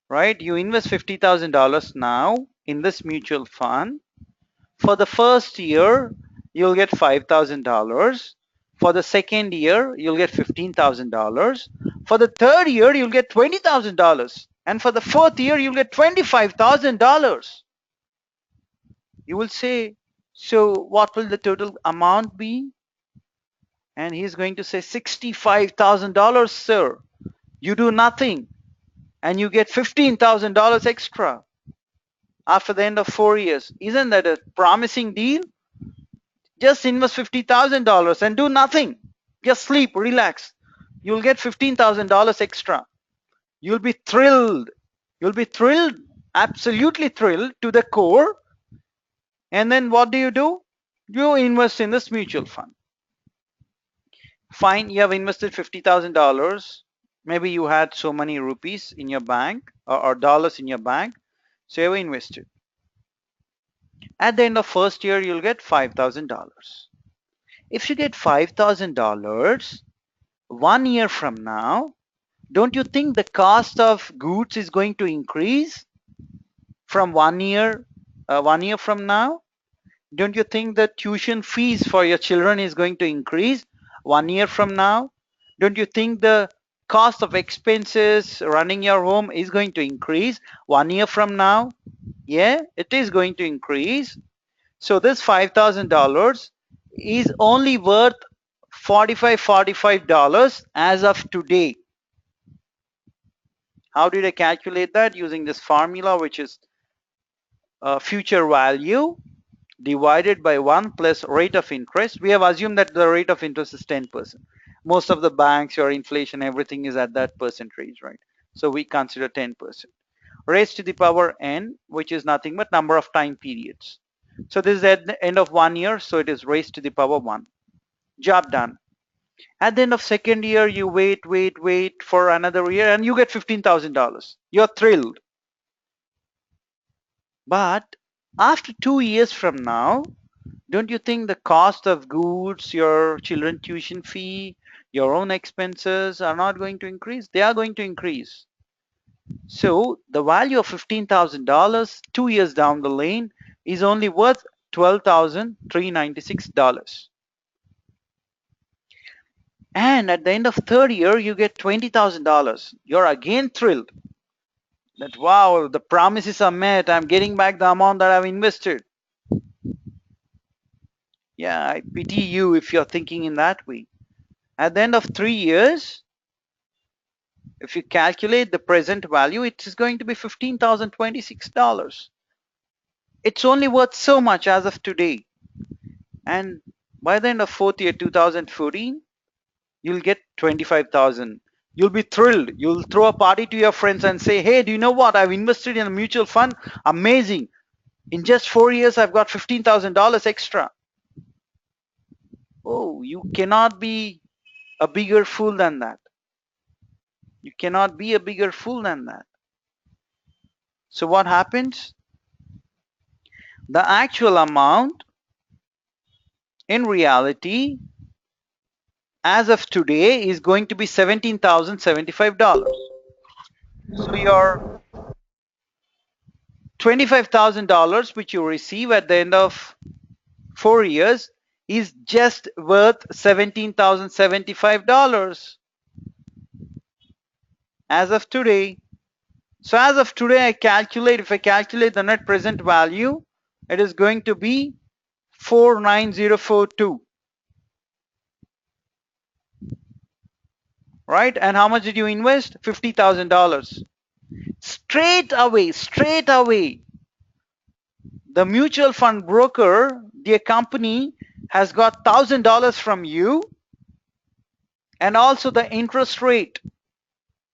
Speaker 1: right? You invest $50,000 now in this mutual fund. For the first year, you'll get $5,000. For the second year, you'll get $15,000. For the third year, you'll get $20,000. And for the fourth year, you'll get $25,000. You will say, so what will the total amount be? And he's going to say $65,000, sir. You do nothing and you get $15,000 extra after the end of 4 years. Isn't that a promising deal? Just invest $50,000 and do nothing. Just sleep, relax. You'll get $15,000 extra. You'll be thrilled. You'll be thrilled, absolutely thrilled to the core. And then what do? You invest in this mutual fund. Fine, you have invested $50,000. Maybe you had so many rupees in your bank or dollars in your bank. So you have invested. At the end of first year, you'll get $5,000. If you get $5,000 1 year from now, don't you think the cost of goods is going to increase from 1 year from now? Don't you think the tuition fees for your children is going to increase 1 year from now? Don't you think the cost of expenses running your home is going to increase 1 year from now? Yeah, it is going to increase. So this $5,000 is only worth $45 as of today. How did I calculate that? Using this formula, which is future value divided by 1 plus rate of interest. We have assumed that the rate of interest is 10%. Most of the banks, your inflation, everything is at that percentage, right? So we consider 10%. Raised to the power n, which is nothing but number of time periods. So this is at the end of 1 year, so it is raised to the power 1. Job done. At the end of second year, you wait for another year and you get $15,000. You're thrilled. But after 2 years from now, don't you think the cost of goods, your children tuition fee, your own expenses are not going to increase? They are going to increase. So the value of $15,000 2 years down the lane is only worth $12,396. And at the end of third year, you get $20,000. You're again thrilled that, wow, the promises are met. I'm getting back the amount that I've invested. Yeah, I pity you if you're thinking in that way. At the end of 3 years, if you calculate the present value, it is going to be $15,026. It's only worth so much as of today. And by the end of fourth year, 2014, you'll get 25,000. You'll be thrilled. You'll throw a party to your friends and say, hey, do you know what? I've invested in a mutual fund. Amazing. In just 4 years, I've got $15,000 extra. Oh, you cannot be a bigger fool than that. You cannot be a bigger fool than that. So what happens? The actual amount in reality as of today is going to be $17,075. So your $25,000 which you receive at the end of 4 years is just worth $17,075 as of today. So as of today, if I calculate the net present value, it is going to be 49042. Right? And how much did you invest? $50,000. Straight away, the mutual fund broker, the company, has got $1,000 from you, and also the interest rate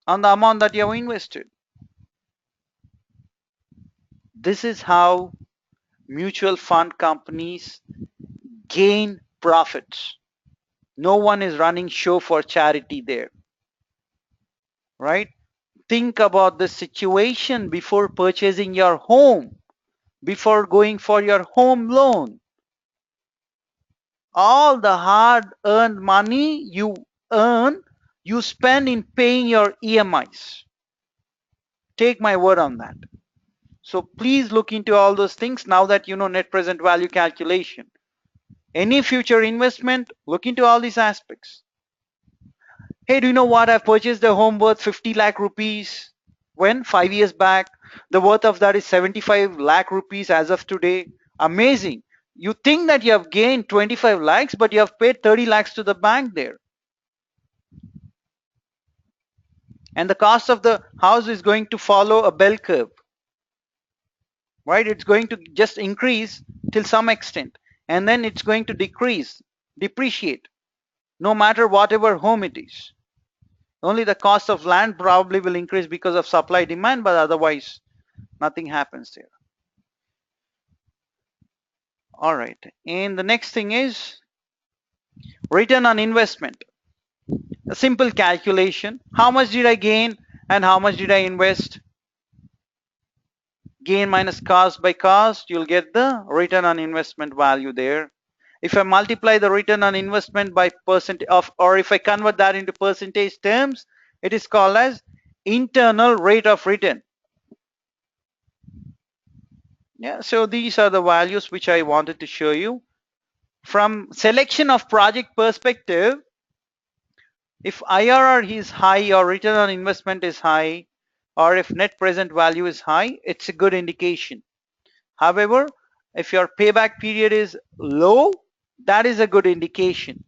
Speaker 1: on the amount that you have invested. This is how mutual fund companies gain profits. No one is running show for charity there. Right? Think about the situation before purchasing your home, before going for your home loan. All the hard-earned money you earn, you spend in paying your EMIs. Take my word on that. So please look into all those things now that you know net present value calculation. Any future investment, look into all these aspects. Hey, do you know what? I've purchased a home worth 50 lakh rupees. When? 5 years back. The worth of that is 75 lakh rupees as of today. Amazing. You think that you have gained 25 lakhs, but you have paid 30 lakhs to the bank there. And the cost of the house is going to follow a bell curve, right? It's going to just increase till some extent, and then it's going to decrease, depreciate, no matter whatever home it is. Only the cost of land probably will increase because of supply demand, but otherwise nothing happens there. All right, and the next thing is return on investment. A simple calculation. How much did I gain and how much did I invest? Gain minus cost by cost, you'll get the return on investment value there. If I multiply the return on investment by percent of, or if I convert that into percentage terms, it is called as internal rate of return. Yeah, so these are the values which I wanted to show you. From selection of project perspective, if IRR is high or return on investment is high, or if net present value is high, it's a good indication. However, if your payback period is low, that is a good indication.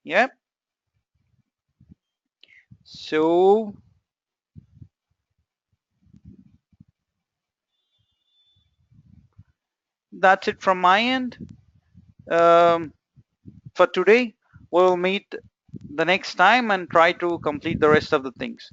Speaker 1: Yeah. So that's it from my end. For today, we'll meet the next time and try to complete the rest of the things.